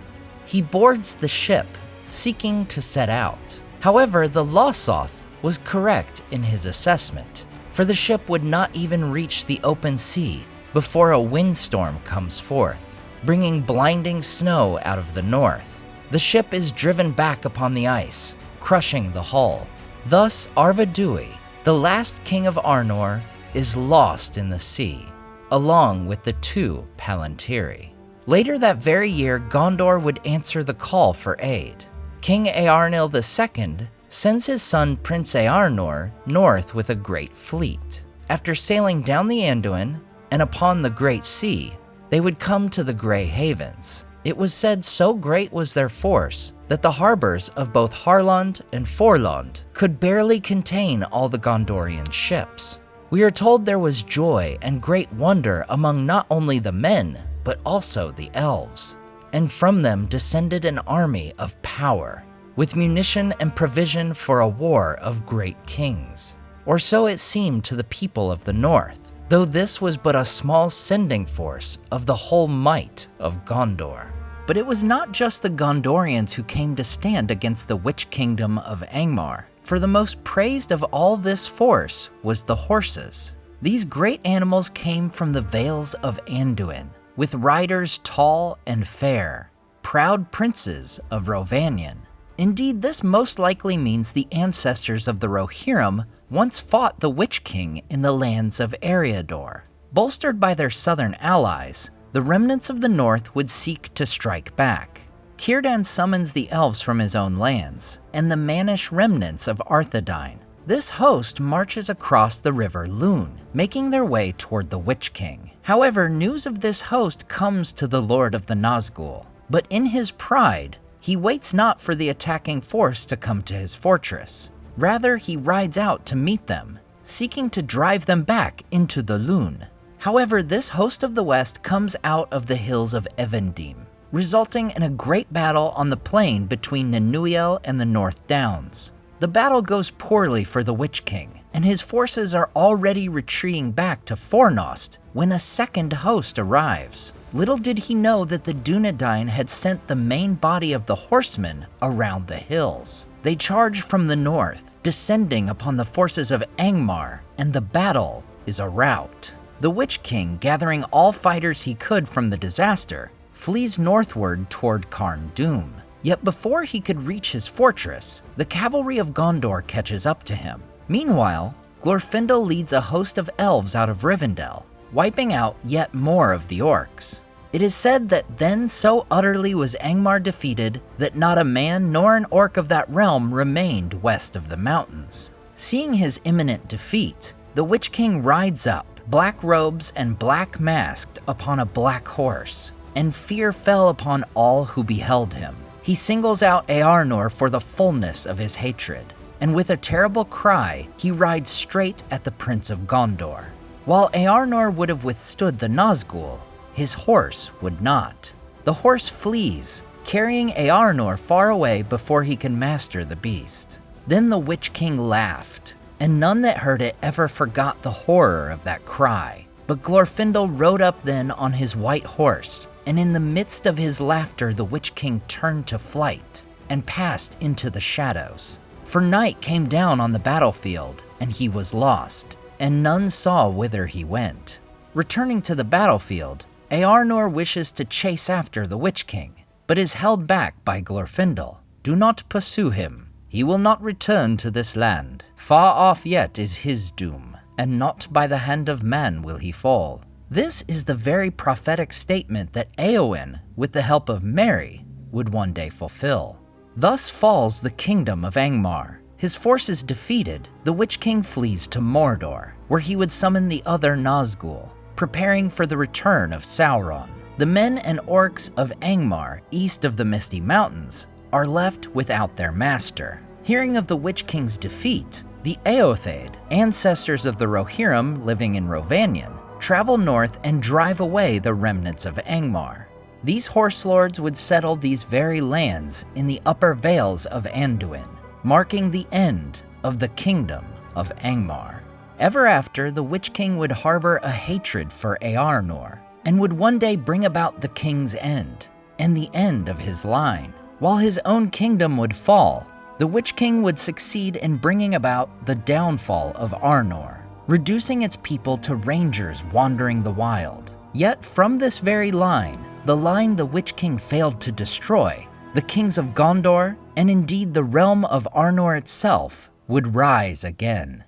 A: He boards the ship, seeking to set out. However, the Losoth was correct in his assessment, for the ship would not even reach the open sea before a windstorm comes forth, bringing blinding snow out of the north. The ship is driven back upon the ice, crushing the hull. Thus, Arvedui, the last king of Arnor, is lost in the sea, along with the two Palantiri. Later that very year, Gondor would answer the call for aid. King Eärnil II sends his son Prince Eärnor north with a great fleet. After sailing down the Anduin and upon the Great Sea, they would come to the Grey Havens. It was said so great was their force that the harbors of both Harlond and Forlond could barely contain all the Gondorian ships. We are told there was joy and great wonder among not only the men, but also the elves, and from them descended an army of power, with munition and provision for a war of great kings. Or so it seemed to the people of the north, though this was but a small sending force of the whole might of Gondor. But it was not just the Gondorians who came to stand against the Witch Kingdom of Angmar, for the most praised of all this force was the horses. These great animals came from the vales of Anduin, with riders tall and fair, proud princes of Rhovanion. Indeed, this most likely means the ancestors of the Rohirrim once fought the Witch King in the lands of Eriador. Bolstered by their southern allies, the remnants of the north would seek to strike back. Círdan summons the elves from his own lands, and the mannish remnants of Arthedain. This host marches across the river Lune, making their way toward the Witch King. However, news of this host comes to the Lord of the Nazgul, but in his pride, he waits not for the attacking force to come to his fortress. Rather, he rides out to meet them, seeking to drive them back into the Lune. However, this host of the west comes out of the hills of Evendim, resulting in a great battle on the plain between Nenúiel and the North Downs. The battle goes poorly for the Witch King, and his forces are already retreating back to Fornost when a second host arrives. Little did he know that the Dunedain had sent the main body of the horsemen around the hills. They charge from the north, descending upon the forces of Angmar, and the battle is a rout. The Witch King, gathering all fighters he could from the disaster, flees northward toward Carn Dûm. Yet before he could reach his fortress, the cavalry of Gondor catches up to him. Meanwhile, Glorfindel leads a host of elves out of Rivendell, wiping out yet more of the orcs. It is said that then so utterly was Angmar defeated that not a man nor an orc of that realm remained west of the mountains. Seeing his imminent defeat, the Witch King rides up, black robes and black masked, upon a black horse, and fear fell upon all who beheld him. He singles out Eärnor for the fullness of his hatred, and with a terrible cry, he rides straight at the Prince of Gondor. While Eärnor would have withstood the Nazgul, his horse would not. The horse flees, carrying Eärnor far away before he can master the beast. Then the Witch King laughed, and none that heard it ever forgot the horror of that cry. But Glorfindel rode up then on his white horse, and in the midst of his laughter the Witch King turned to flight and passed into the shadows. For night came down on the battlefield, and he was lost, and none saw whither he went. Returning to the battlefield, Eärnor wishes to chase after the Witch King, but is held back by Glorfindel. "Do not pursue him. He will not return to this land. Far off yet is his doom, and not by the hand of man will he fall." This is the very prophetic statement that Éowyn, with the help of Merry, would one day fulfill. Thus falls the kingdom of Angmar. His forces defeated, the Witch King flees to Mordor, where he would summon the other Nazgul. preparing for the return of Sauron. The men and orcs of Angmar, east of the Misty Mountains, are left without their master. Hearing of the Witch King's defeat, the Eotheid, ancestors of the Rohirrim living in Rhovanion, travel north and drive away the remnants of Angmar. These horse lords would settle these very lands in the upper vales of Anduin, marking the end of the kingdom of Angmar. Ever after, the Witch King would harbor a hatred for Earnor, and would one day bring about the king's end, and the end of his line. While his own kingdom would fall, the Witch King would succeed in bringing about the downfall of Arnor, reducing its people to rangers wandering the wild. Yet from this very line, the line the Witch King failed to destroy, the kings of Gondor, and indeed the realm of Arnor itself, would rise again.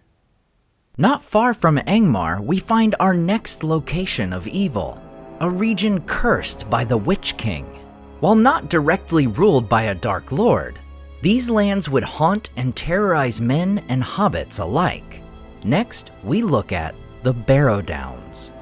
A: Not far from Angmar, we find our next location of evil, a region cursed by the Witch King. While not directly ruled by a Dark Lord, these lands would haunt and terrorize men and hobbits alike. Next, we look at the Barrow-downs.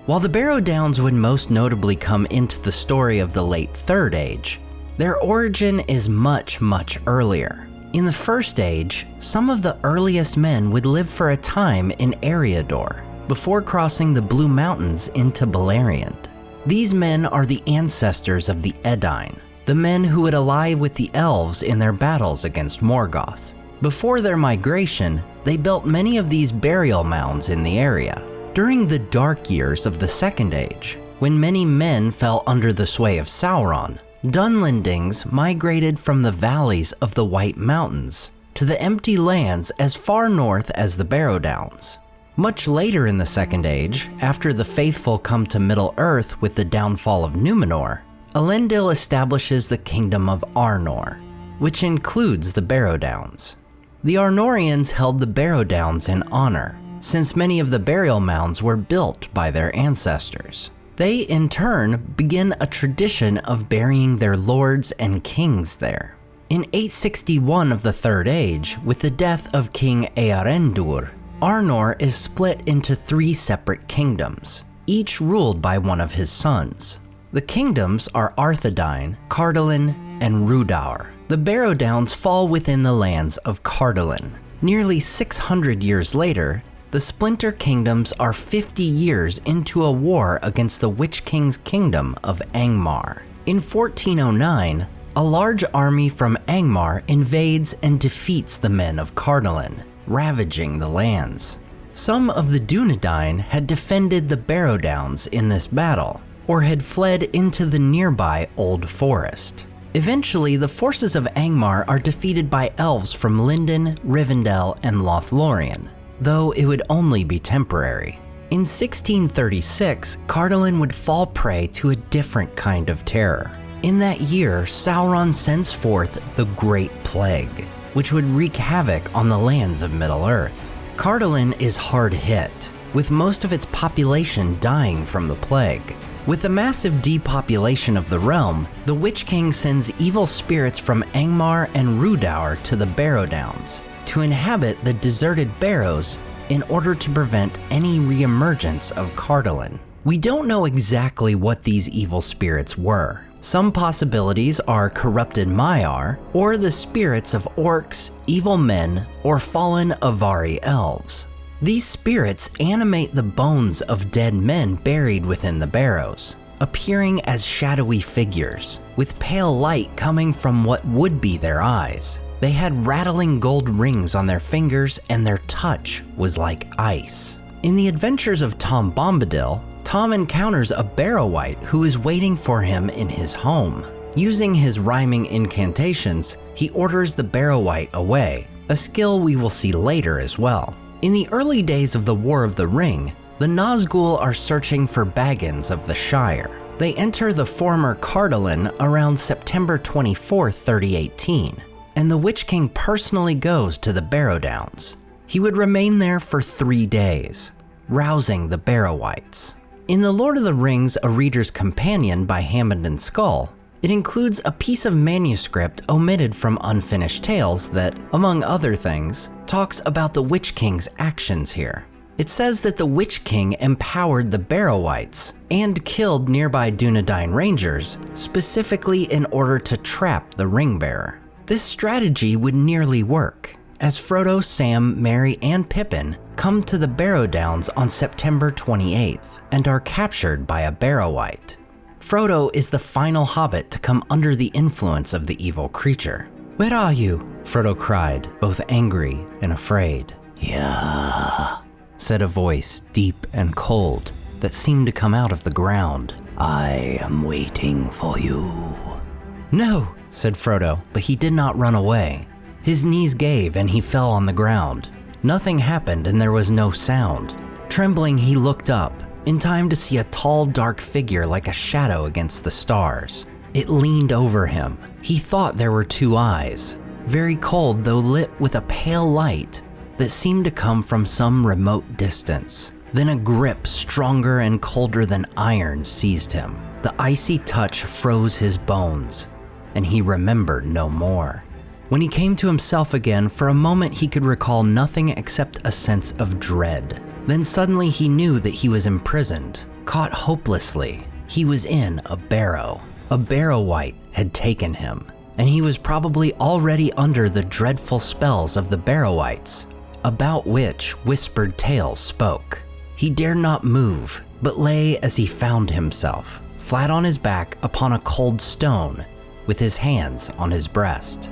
A: While the Barrow-downs would most notably come into the story of the late Third Age, their origin is much, much earlier. In the First Age, some of the earliest men would live for a time in Eriador, before crossing the Blue Mountains into Beleriand. These men are the ancestors of the Edain, the men who would ally with the elves in their battles against Morgoth. Before their migration, they built many of these burial mounds in the area. During the dark years of the Second Age, when many men fell under the sway of Sauron, Dunlendings migrated from the valleys of the White Mountains to the empty lands as far north as the Barrow-downs. Much later in the Second Age, after the faithful come to Middle-earth with the downfall of Numenor, Elendil establishes the Kingdom of Arnor, which includes the Barrow-downs. The Arnorians held the Barrow-downs in honor, since many of the burial mounds were built by their ancestors. They, in turn, begin a tradition of burying their lords and kings there. In 861 of the Third Age, with the death of King Eärendil, Arnor is split into 3 separate kingdoms, each ruled by one of his sons. The kingdoms are Arthedain, Cardolan, and Rhudaur. The Barrow-downs fall within the lands of Cardolan. Nearly 600 years later, the splinter kingdoms are 50 years into a war against the Witch King's kingdom of Angmar. In 1409, a large army from Angmar invades and defeats the men of Cardolan, ravaging the lands. Some of the Dunedain had defended the Barrow-downs in this battle, or had fled into the nearby Old Forest. Eventually, the forces of Angmar are defeated by elves from Lindon, Rivendell, and Lothlorien, though it would only be temporary. In 1636, Cardolan would fall prey to a different kind of terror. In that year, Sauron sends forth the Great Plague, which would wreak havoc on the lands of Middle-earth. Cardolan is hard hit, with most of its population dying from the plague. With the massive depopulation of the realm, the Witch King sends evil spirits from Angmar and Rhudaur to the Barrow-downs to inhabit the deserted barrows in order to prevent any reemergence of Cardolan. We don't know exactly what these evil spirits were. Some possibilities are corrupted Maiar, or the spirits of orcs, evil men, or fallen Avari elves. These spirits animate the bones of dead men buried within the barrows, appearing as shadowy figures, with pale light coming from what would be their eyes. They had rattling gold rings on their fingers, and their touch was like ice. In the adventures of Tom Bombadil, Tom encounters a Barrow-wight who is waiting for him in his home. Using his rhyming incantations, he orders the Barrow-wight away, a skill we will see later as well. In the early days of the War of the Ring, the Nazgul are searching for Baggins of the Shire. They enter the former Cardolan around September 24, 3018, and the Witch King personally goes to the Barrow-downs. He would remain there for 3 days, rousing the Barrow-wights. In The Lord of the Rings: A Reader's Companion by Hammond and Skull, it includes a piece of manuscript omitted from Unfinished Tales that, among other things, talks about the Witch King's actions here. It says that the Witch King empowered the Barrow-wights and killed nearby Dunedain rangers specifically in order to trap the Ringbearer. This strategy would nearly work, as Frodo, Sam, Merry, and Pippin come to the Barrow-downs on September 28th and are captured by a Barrow-wight. Frodo is the final hobbit to come under the influence of the evil creature. "Where are you?" Frodo cried, both angry and afraid. "Yeah," said a voice deep and cold that seemed to come out of the ground. "I am waiting for you." "No," said Frodo, but he did not run away. His knees gave and he fell on the ground. Nothing happened and there was no sound. Trembling, he looked up, in time to see a tall, dark figure like a shadow against the stars. It leaned over him. He thought there were two eyes, very cold though lit with a pale light that seemed to come from some remote distance. Then a grip stronger and colder than iron seized him. The icy touch froze his bones, and he remembered no more. When he came to himself again, for a moment he could recall nothing except a sense of dread. Then suddenly he knew that he was imprisoned, caught hopelessly. He was in a barrow. A Barrow-wight had taken him, and he was probably already under the dreadful spells of the Barrow-wights, about which whispered tales spoke. He dared not move, but lay as he found himself, flat on his back upon a cold stone, with his hands on his breast.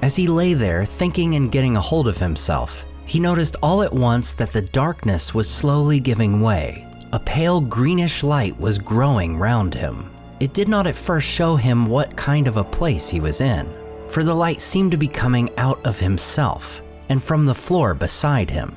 A: As he lay there, thinking and getting a hold of himself, he noticed all at once that the darkness was slowly giving way. A pale greenish light was growing round him. It did not at first show him what kind of a place he was in, for the light seemed to be coming out of himself and from the floor beside him,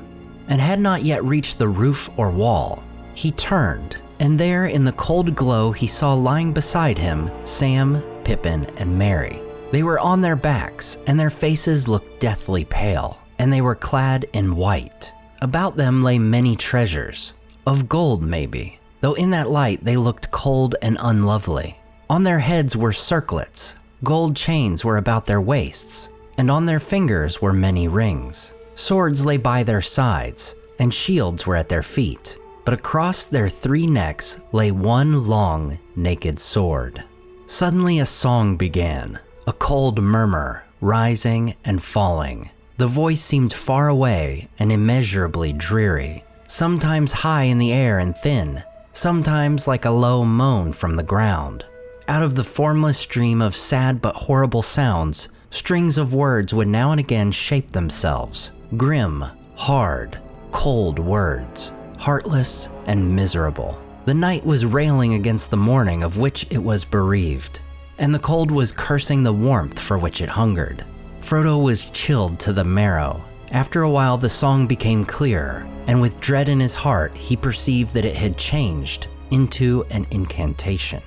A: and had not yet reached the roof or wall. He turned, and there in the cold glow he saw lying beside him Sam, Pippin, and Merry. They were on their backs, and their faces looked deathly pale, and they were clad in white. About them lay many treasures, of gold maybe, though in that light they looked cold and unlovely. On their heads were circlets, gold chains were about their waists, and on their fingers were many rings. Swords lay by their sides, and shields were at their feet, but across their three necks lay one long, naked sword. Suddenly a song began, a cold murmur, rising and falling. The voice seemed far away and immeasurably dreary, sometimes high in the air and thin, sometimes like a low moan from the ground. Out of the formless stream of sad but horrible sounds, strings of words would now and again shape themselves, grim, hard, cold words, heartless and miserable. The night was railing against the morning of which it was bereaved, and the cold was cursing the warmth for which it hungered. Frodo was chilled to the marrow. After a while the song became clearer, and with dread in his heart he perceived that it had changed into an incantation.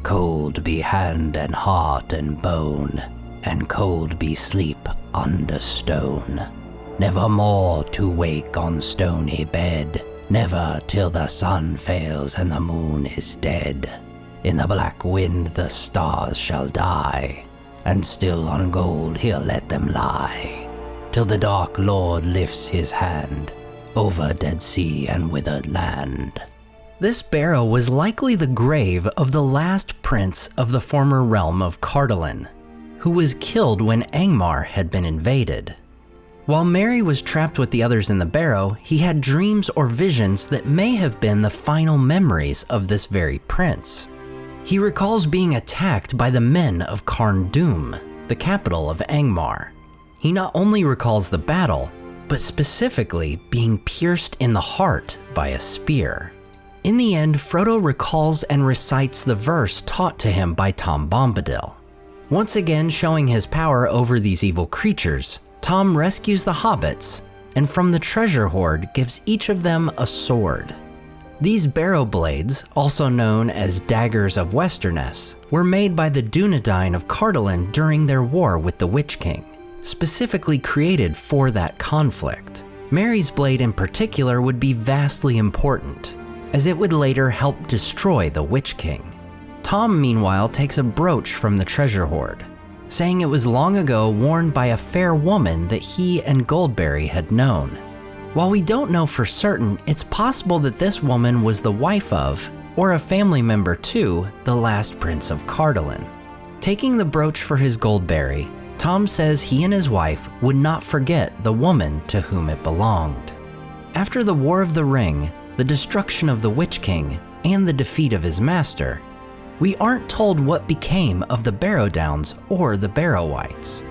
A: "Cold be hand and heart and bone, and cold be sleep under stone. Never more to wake on stony bed, never till the sun fails and the moon is dead. In the black wind the stars shall die, and still on gold he'll let them lie, till the dark Lord lifts his hand over dead sea and withered land." This barrow was likely the grave of the last prince of the former realm of Cardolan, who was killed when Angmar had been invaded. While Merry was trapped with the others in the barrow, he had dreams or visions that may have been the final memories of this very prince. He recalls being attacked by the men of Carn Dûm, the capital of Angmar. He not only recalls the battle, but specifically being pierced in the heart by a spear. In the end, Frodo recalls and recites the verse taught to him by Tom Bombadil. Once again showing his power over these evil creatures, Tom rescues the hobbits, and from the treasure hoard gives each of them a sword. These barrow blades, also known as daggers of Westerness, were made by the Dunedain of Cardolan during their war with the Witch King, specifically created for that conflict. Merry's blade in particular would be vastly important, as it would later help destroy the Witch King. Tom, meanwhile, takes a brooch from the treasure hoard, saying it was long ago worn by a fair woman that he and Goldberry had known. While we don't know for certain, it's possible that this woman was the wife of, or a family member to, the last Prince of Cardolan. Taking the brooch for his goldberry, Tom says he and his wife would not forget the woman to whom it belonged. After the War of the Ring, the destruction of the Witch King, and the defeat of his master, we aren't told what became of the Barrow-downs or the Barrow-wights.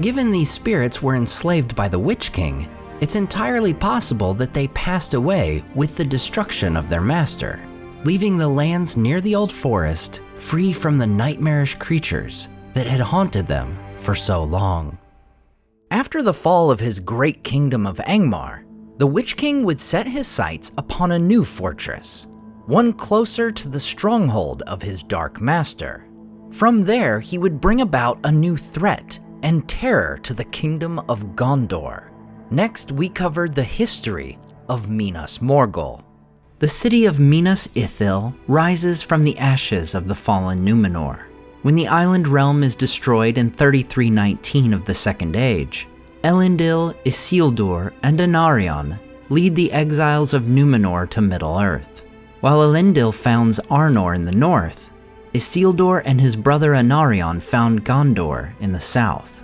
A: Given these spirits were enslaved by the Witch King, it's entirely possible that they passed away with the destruction of their master, leaving the lands near the Old Forest free from the nightmarish creatures that had haunted them for so long. After the fall of his great kingdom of Angmar, the Witch King would set his sights upon a new fortress, one closer to the stronghold of his dark master. From there, he would bring about a new threat and terror to the kingdom of Gondor. Next, we covered the history of Minas Morgul. The city of Minas Ithil rises from the ashes of the fallen Numenor. When the island realm is destroyed in 3319 of the Second Age, Elendil, Isildur, and Anarion lead the exiles of Numenor to Middle-earth. While Elendil founds Arnor in the north, Isildur and his brother Anarion found Gondor in the south.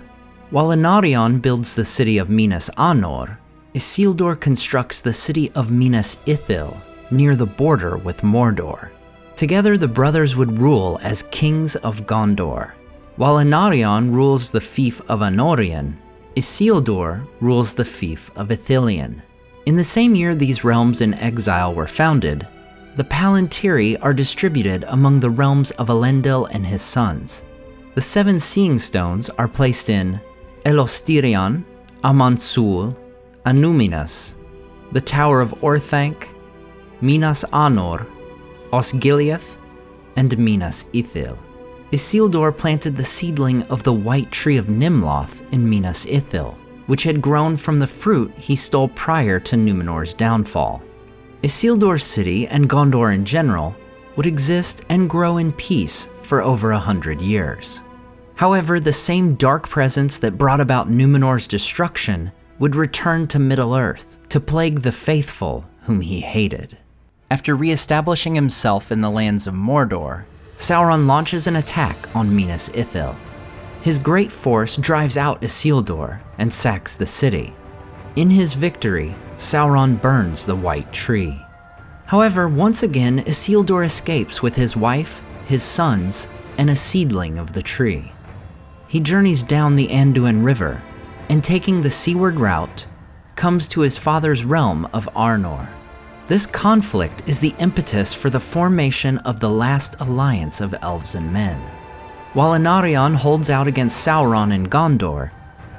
A: While Anarion builds the city of Minas Anor, Isildur constructs the city of Minas Ithil near the border with Mordor. Together, the brothers would rule as kings of Gondor. While Anarion rules the fief of Anorion, Isildur rules the fief of Ithilien. In the same year these realms in exile were founded, the Palantiri are distributed among the realms of Elendil and his sons. The 7 Seeing Stones are placed in Elostirion, Amansul, Anuminas, the Tower of Orthanc, Minas Anor, Osgiliath, and Minas Ithil. Isildur planted the seedling of the White Tree of Nimloth in Minas Ithil, which had grown from the fruit he stole prior to Numenor's downfall. Isildur's city, and Gondor in general, would exist and grow in peace for over 100 years. However, the same dark presence that brought about Numenor's destruction would return to Middle-earth to plague the faithful whom he hated. After re-establishing himself in the lands of Mordor, Sauron launches an attack on Minas Ithil. His great force drives out Isildur and sacks the city. In his victory, Sauron burns the White Tree. However, once again, Isildur escapes with his wife, his sons, and a seedling of the tree. He journeys down the Anduin River, and taking the seaward route, comes to his father's realm of Arnor. This conflict is the impetus for the formation of the last alliance of elves and men. While Anarion holds out against Sauron in Gondor,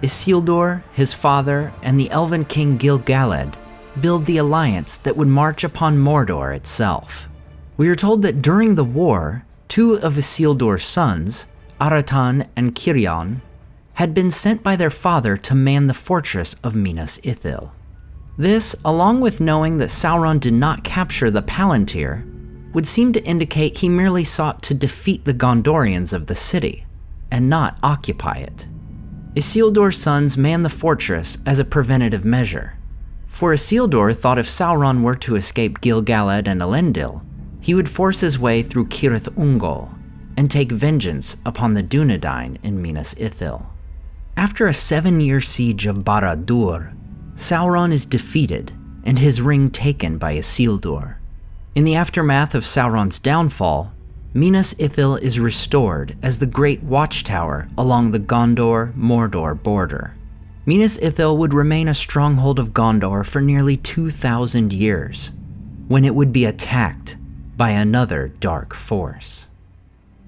A: Isildur, his father, and the elven king Gil-galad build the alliance that would march upon Mordor itself. We are told that during the war, 2 of Isildur's sons, Aratan and Kirion, had been sent by their father to man the fortress of Minas Ithil. This, along with knowing that Sauron did not capture the Palantir, would seem to indicate he merely sought to defeat the Gondorians of the city, and not occupy it. Isildur's sons manned the fortress as a preventative measure, for Isildur thought if Sauron were to escape Gil-galad and Elendil, he would force his way through Cirith Ungol and take vengeance upon the Dunedain in Minas Ithil. After a 7-year siege of Barad-dur, Sauron is defeated and his ring taken by Isildur. In the aftermath of Sauron's downfall, Minas Ithil is restored as the great watchtower along the Gondor-Mordor border. Minas Ithil would remain a stronghold of Gondor for nearly 2,000 years, when it would be attacked by another dark force.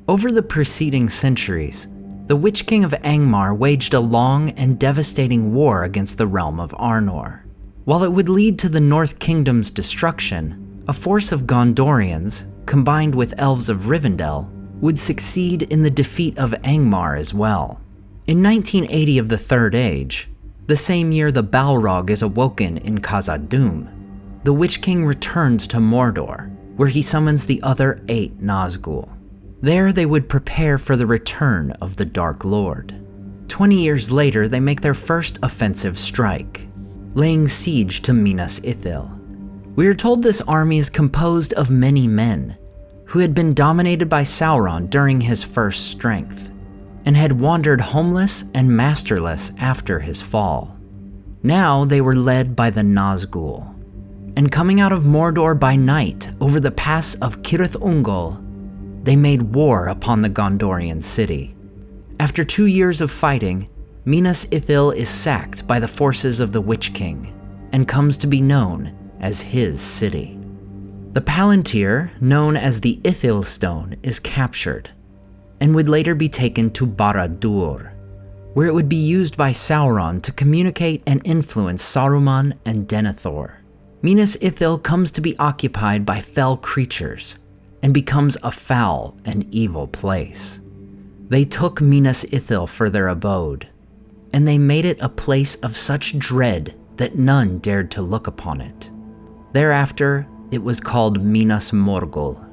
A: Over the preceding centuries, the Witch King of Angmar waged a long and devastating war against the realm of Arnor. While it would lead to the North Kingdom's destruction, a force of Gondorians, combined with elves of Rivendell, would succeed in the defeat of Angmar as well. In 1980 of the Third Age, the same year the Balrog is awoken in Khazad-dûm, the Witch King returns to Mordor, where he summons the other 8 Nazgûl. There they would prepare for the return of the Dark Lord. 20 years later, they make their first offensive strike. laying siege to Minas Ithil. We are told this army is composed of many men who had been dominated by Sauron during his first strength, and had wandered homeless and masterless after his fall. Now they were led by the Nazgul, and coming out of Mordor by night over the pass of Cirith Ungol, they made war upon the Gondorian city. After 2 years of fighting, Minas Ithil is sacked by the forces of the Witch King, and comes to be known as his city. The Palantir, known as the Ithil Stone, is captured, and would later be taken to Barad-dur, where it would be used by Sauron to communicate and influence Saruman and Denethor. Minas Ithil comes to be occupied by fell creatures, and becomes a foul and evil place. They took Minas Ithil for their abode, and they made it a place of such dread that none dared to look upon it. Thereafter, it was called Minas Morgul,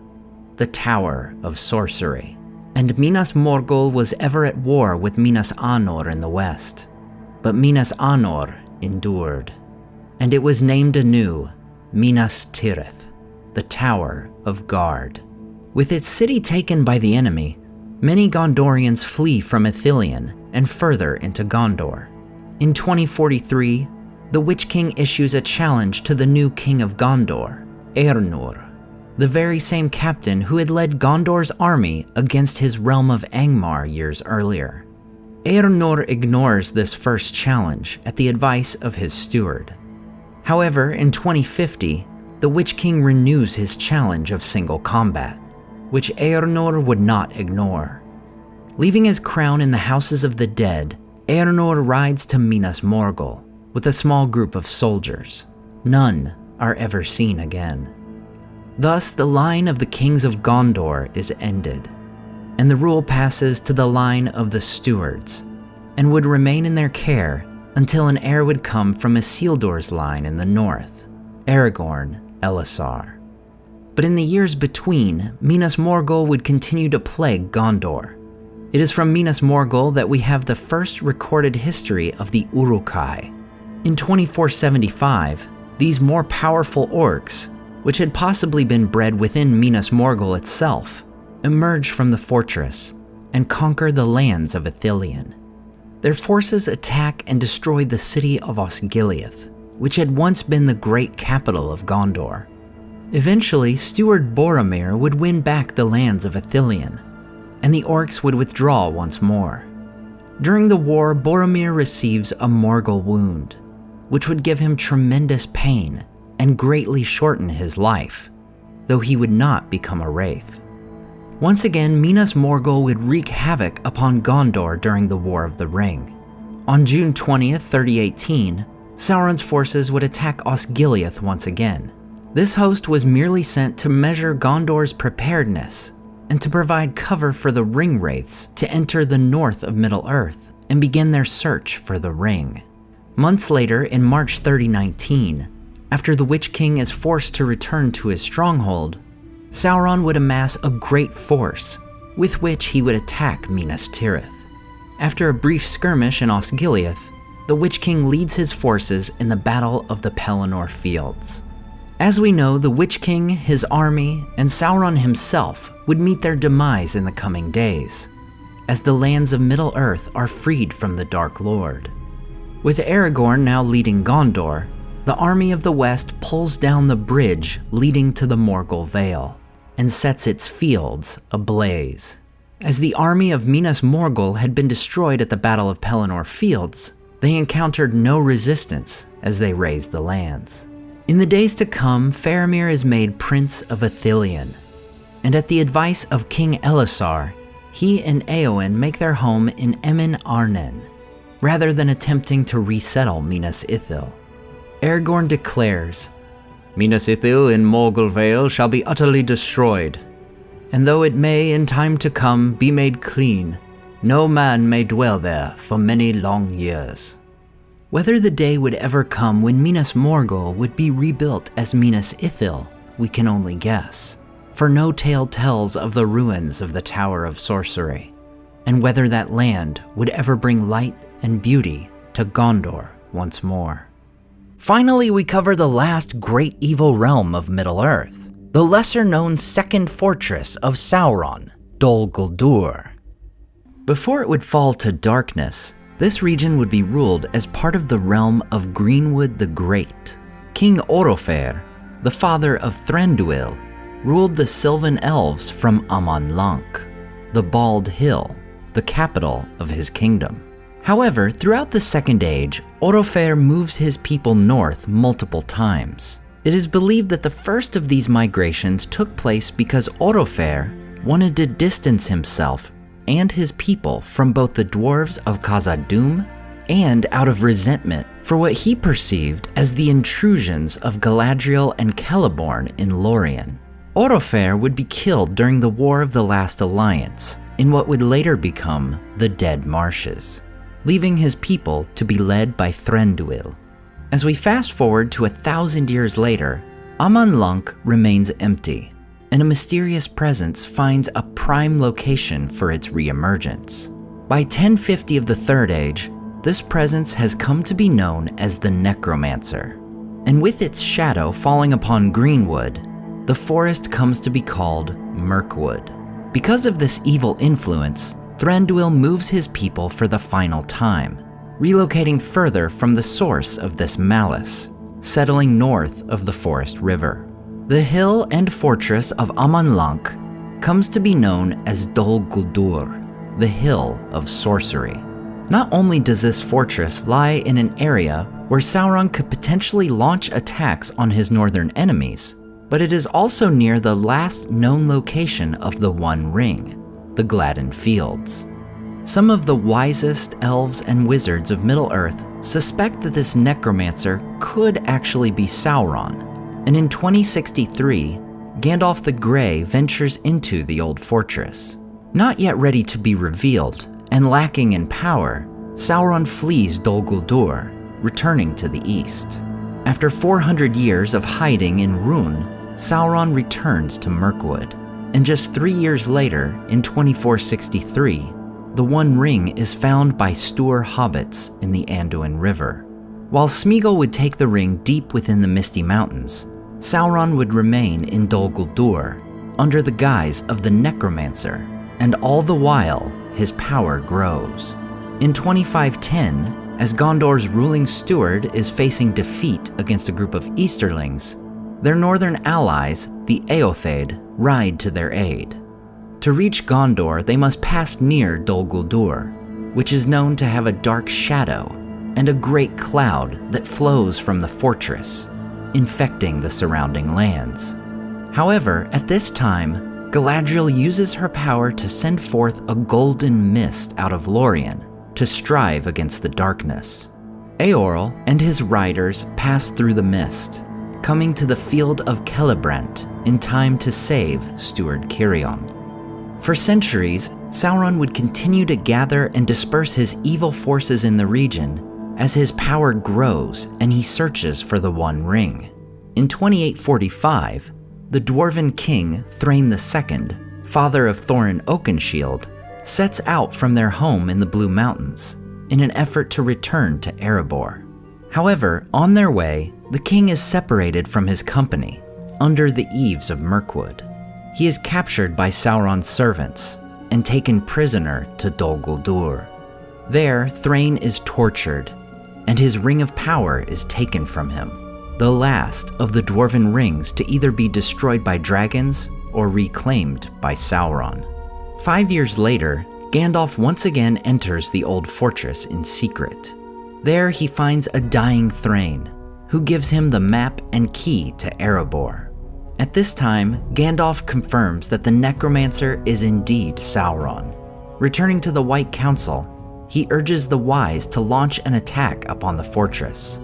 A: the Tower of Sorcery. And Minas Morgul was ever at war with Minas Anor in the west. But Minas Anor endured, and it was named anew Minas Tirith, the Tower of Guard. With its city taken by the enemy, many Gondorians flee from Ithilien and further into Gondor. In 2043, the Witch King issues a challenge to the new king of Gondor, Eärnur, the very same captain who had led Gondor's army against his realm of Angmar years earlier. Eärnur ignores this first challenge at the advice of his steward. However, in 2050, the Witch King renews his challenge of single combat, which Eärnur would not ignore. Leaving his crown in the houses of the dead, Eärnur rides to Minas Morgul with a small group of soldiers. None are ever seen again. Thus, the line of the kings of Gondor is ended, and the rule passes to the line of the stewards, and would remain in their care until an heir would come from Isildur's line in the north, Aragorn Elessar. But in the years between, Minas Morgul would continue to plague Gondor. It is from Minas Morgul that we have the first recorded history of the Uruk-hai. In 2475, these more powerful orcs, which had possibly been bred within Minas Morgul itself, emerge from the fortress and conquer the lands of Ithilien. Their forces attack and destroy the city of Osgiliath, which had once been the great capital of Gondor. Eventually, Steward Boromir would win back the lands of Ithilien, and the orcs would withdraw once more. During the war, Boromir receives a Morgul wound, which would give him tremendous pain and greatly shorten his life, though he would not become a wraith. Once again, Minas Morgul would wreak havoc upon Gondor during the War of the Ring. On June 20th, 3018, Sauron's forces would attack Osgiliath once again. This host was merely sent to measure Gondor's preparedness and to provide cover for the ring wraiths to enter the north of Middle-earth and begin their search for the ring. Months later, in March 3019, after the Witch King is forced to return to his stronghold, Sauron would amass a great force with which he would attack Minas Tirith. After a brief skirmish in Osgiliath, the Witch King leads his forces in the Battle of the Pelennor Fields. As we know, the Witch King, his army, and Sauron himself would meet their demise in the coming days, as the lands of Middle-earth are freed from the Dark Lord. With Aragorn now leading Gondor, the army of the West pulls down the bridge leading to the Morgul Vale and sets its fields ablaze. As the army of Minas Morgul had been destroyed at the Battle of Pelennor Fields, they encountered no resistance as they razed the lands. In the days to come, Faramir is made Prince of Ithilien, and at the advice of King Elessar, he and Éowyn make their home in Emin Arnen, rather than attempting to resettle Minas Ithil. Aragorn declares, "Minas Ithil in Morgul Vale shall be utterly destroyed, and though it may in time to come be made clean, no man may dwell there for many long years." Whether the day would ever come when Minas Morgul would be rebuilt as Minas Ithil, we can only guess, for no tale tells of the ruins of the Tower of Sorcery, and whether that land would ever bring light and beauty to Gondor once more. Finally, we cover the last great evil realm of Middle-earth, the lesser-known second fortress of Sauron, Dol Guldur. Before it would fall to darkness, this region would be ruled as part of the realm of Greenwood the Great. King Orofer, the father of Thranduil, ruled the Sylvan Elves from Aman-Lanc, the Bald Hill, the capital of his kingdom. However, throughout the Second Age, Orofer moves his people north multiple times. It is believed that the first of these migrations took place because Orofer wanted to distance himself and his people from both the dwarves of Khazad-dûm and out of resentment for what he perceived as the intrusions of Galadriel and Celeborn in Lorien. Orofer would be killed during the War of the Last Alliance in what would later become the Dead Marshes, leaving his people to be led by Thranduil. As we fast forward to 1,000 years later, Aman-Lanc remains empty, and a mysterious presence finds a prime location for its reemergence. By 1050 of the Third Age, this presence has come to be known as the Necromancer, and with its shadow falling upon Greenwood, the forest comes to be called Mirkwood. Because of this evil influence, Thranduil moves his people for the final time, relocating further from the source of this malice, settling north of the Forest River. The hill and fortress of Aman-Lanc comes to be known as Dol Guldur, the Hill of Sorcery. Not only does this fortress lie in an area where Sauron could potentially launch attacks on his northern enemies, but it is also near the last known location of the One Ring, the Gladden Fields. Some of the wisest elves and wizards of Middle-earth suspect that this necromancer could actually be Sauron, and in 2063, Gandalf the Grey ventures into the old fortress. Not yet ready to be revealed, and lacking in power, Sauron flees Dol Guldur, returning to the east. After 400 years of hiding in Rhûn, Sauron returns to Mirkwood, and just 3 years later, in 2463, the One Ring is found by Stúr hobbits in the Anduin River. While Sméagol would take the ring deep within the Misty Mountains, Sauron would remain in Dol Guldur under the guise of the Necromancer, and all the while, his power grows. In 2510, as Gondor's ruling steward is facing defeat against a group of Easterlings, their northern allies, the Eotheid, ride to their aid. To reach Gondor, they must pass near Dol Guldur, which is known to have a dark shadow and a great cloud that flows from the fortress, infecting the surrounding lands. However, at this time, Galadriel uses her power to send forth a golden mist out of Lorien to strive against the darkness. Eorl and his riders pass through the mist, coming to the field of Celebrant in time to save Steward Cirion. For centuries, Sauron would continue to gather and disperse his evil forces in the region as his power grows and he searches for the One Ring. In 2845, the Dwarven king Thrain II, father of Thorin Oakenshield, sets out from their home in the Blue Mountains in an effort to return to Erebor. However, on their way, the king is separated from his company under the eaves of Mirkwood. He is captured by Sauron's servants and taken prisoner to Dol Guldur. There, Thrain is tortured, and his Ring of Power is taken from him, the last of the Dwarven rings to either be destroyed by dragons or reclaimed by Sauron. 5 years later, Gandalf once again enters the old fortress in secret. There he finds a dying Thrain, who gives him the map and key to Erebor. At this time, Gandalf confirms that the Necromancer is indeed Sauron. Returning to the White Council, he urges the Wise to launch an attack upon the fortress.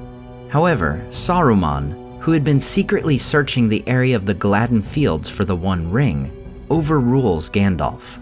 A: However, Saruman, who had been secretly searching the area of the Gladden Fields for the One Ring, overrules Gandalf,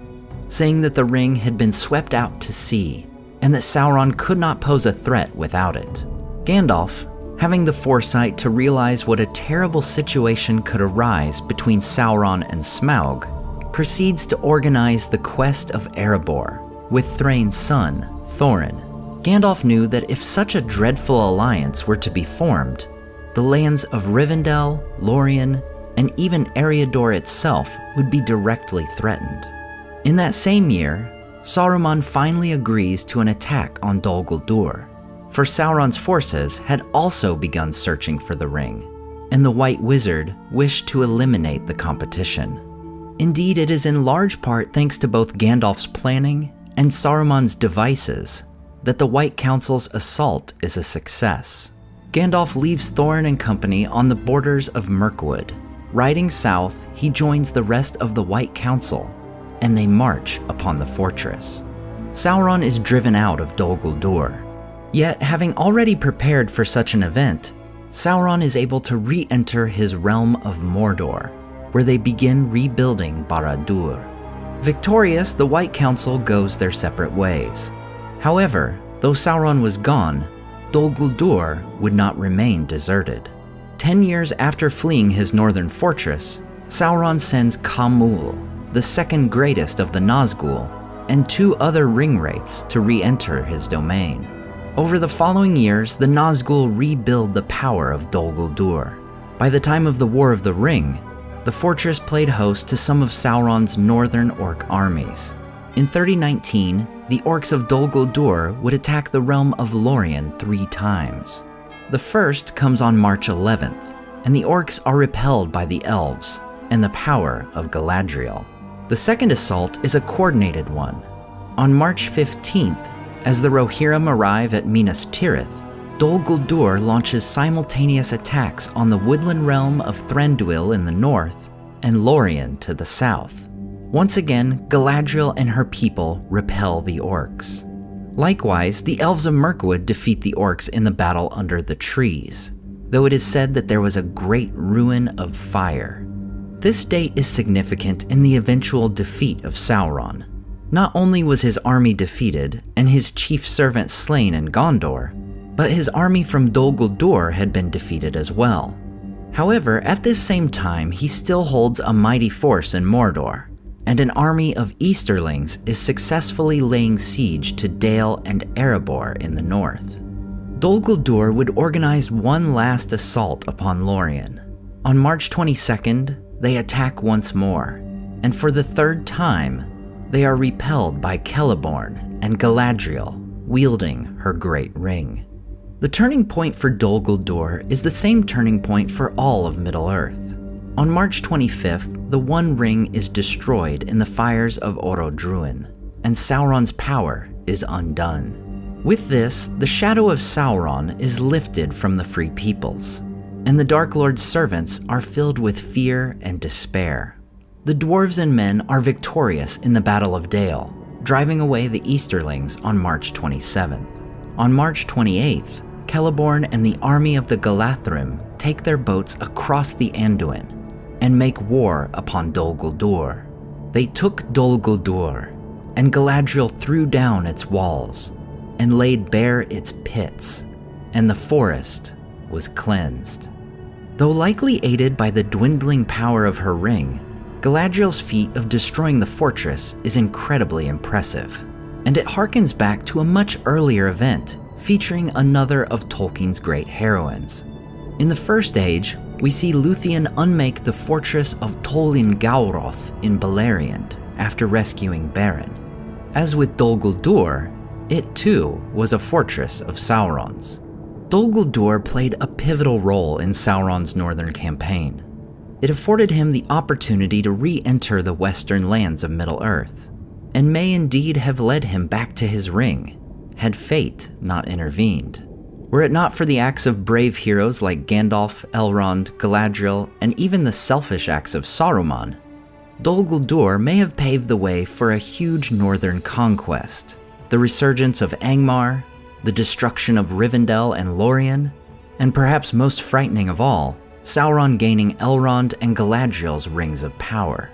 A: saying that the ring had been swept out to sea, and that Sauron could not pose a threat without it. Gandalf, having the foresight to realize what a terrible situation could arise between Sauron and Smaug, proceeds to organize the quest of Erebor with Thrain's son, Thorin. Gandalf knew that if such a dreadful alliance were to be formed, the lands of Rivendell, Lorien, and even Eriador itself would be directly threatened. In that same year, Saruman finally agrees to an attack on Dol Guldur, for Sauron's forces had also begun searching for the ring, and the White Wizard wished to eliminate the competition. Indeed, it is in large part thanks to both Gandalf's planning and Saruman's devices that the White Council's assault is a success. Gandalf leaves Thorin and company on the borders of Mirkwood. Riding south, he joins the rest of the White Council, and they march upon the fortress. Sauron is driven out of Dol Guldur. Yet, having already prepared for such an event, Sauron is able to re-enter his realm of Mordor, where they begin rebuilding Barad-dur. Victorious, the White Council goes their separate ways. However, though Sauron was gone, Dol Guldur would not remain deserted. 10 years after fleeing his northern fortress, Sauron sends Khamul, the second greatest of the Nazgul, and 2 other ring-wraiths to re-enter his domain. Over the following years, the Nazgul rebuild the power of Dol Guldur. By the time of the War of the Ring, the fortress played host to some of Sauron's northern orc armies. In 3019, the orcs of Dol Guldur would attack the realm of Lorien 3 times. The first comes on March 11th, and the orcs are repelled by the elves and the power of Galadriel. The second assault is a coordinated one. On March 15th, as the Rohirrim arrive at Minas Tirith, Dol Guldur launches simultaneous attacks on the woodland realm of Thranduil in the north and Lorien to the south. Once again, Galadriel and her people repel the orcs. Likewise, the elves of Mirkwood defeat the orcs in the battle under the trees, though it is said that there was a great ruin of fire. This date is significant in the eventual defeat of Sauron. Not only was his army defeated and his chief servant slain in Gondor, but his army from Dol Guldur had been defeated as well. However, at this same time, he still holds a mighty force in Mordor, and an army of Easterlings is successfully laying siege to Dale and Erebor in the north. Dol Guldur would organize one last assault upon Lorien. On March 22nd, they attack once more, and for the 3rd time, they are repelled by Celeborn and Galadriel, wielding her great ring. The turning point for Dol Guldur is the same turning point for all of Middle-earth. On March 25th, the One Ring is destroyed in the fires of Orodruin, and Sauron's power is undone. With this, the shadow of Sauron is lifted from the free peoples, and the Dark Lord's servants are filled with fear and despair. The dwarves and men are victorious in the Battle of Dale, driving away the Easterlings on March 27th. On March 28th, Celeborn and the army of the Galathrim take their boats across the Anduin and make war upon Dol Guldur. They took Dol Guldur, and Galadriel threw down its walls and laid bare its pits, and the forest was cleansed. Though likely aided by the dwindling power of her ring, Galadriel's feat of destroying the fortress is incredibly impressive, and it harkens back to a much earlier event featuring another of Tolkien's great heroines. In the First Age, we see Luthien unmake the fortress of Tol Guldur in Beleriand after rescuing Beren. As with Dol Guldur, it too was a fortress of Sauron's. Dol Guldur played a pivotal role in Sauron's northern campaign. It afforded him the opportunity to re-enter the western lands of Middle-earth, and may indeed have led him back to his ring, had fate not intervened. Were it not for the acts of brave heroes like Gandalf, Elrond, Galadriel, and even the selfish acts of Saruman, Dol Guldur may have paved the way for a huge northern conquest, the resurgence of Angmar, the destruction of Rivendell and Lorien, and perhaps most frightening of all, Sauron gaining Elrond and Galadriel's rings of power.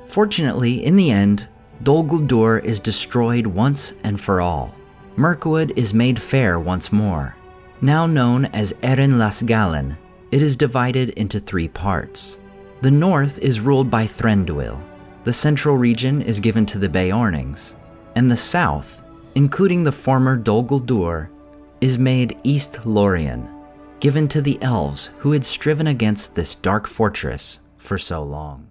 A: Fortunately, in the end, Dol Guldur is destroyed once and for all. Mirkwood is made fair once more. Now known as Erin las Galen, it is divided into 3 parts. The north is ruled by Thranduil, the central region is given to the Beornings, and the south, including the former Dol Guldur, is made East Lorien. given to the elves who had striven against this dark fortress for so long.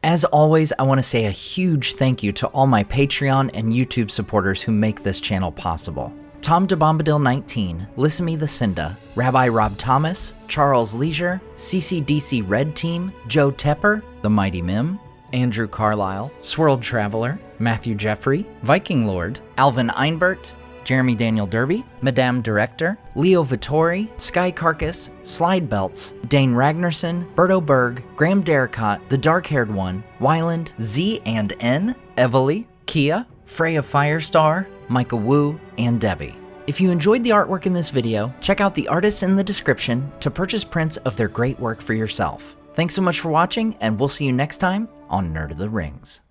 A: As always, I want to say a huge thank you to all my Patreon and YouTube supporters who make this channel possible. Tom DeBombadil19, Lissamy the Cinda, Rabbi Rob Thomas, Charles Leisure, CCDC Red Team, Joe Tepper, The Mighty Mim, Andrew Carlisle, Swirled Traveler, Matthew Jeffrey, Viking Lord, Alvin Einbert, Jeremy Daniel Derby, Madame Director, Leo Vittori, Sky Carcass, Slide Belts, Dane Ragnarsson, Berto Berg, Graham Derricott, The Dark-Haired One, Wyland, Z and N, Evely, Kia, Freya Firestar, Micah Wu, and Debbie. If you enjoyed the artwork in this video, check out the artists in the description to purchase prints of their great work for yourself. Thanks so much for watching, and we'll see you next time on Nerd of the Rings.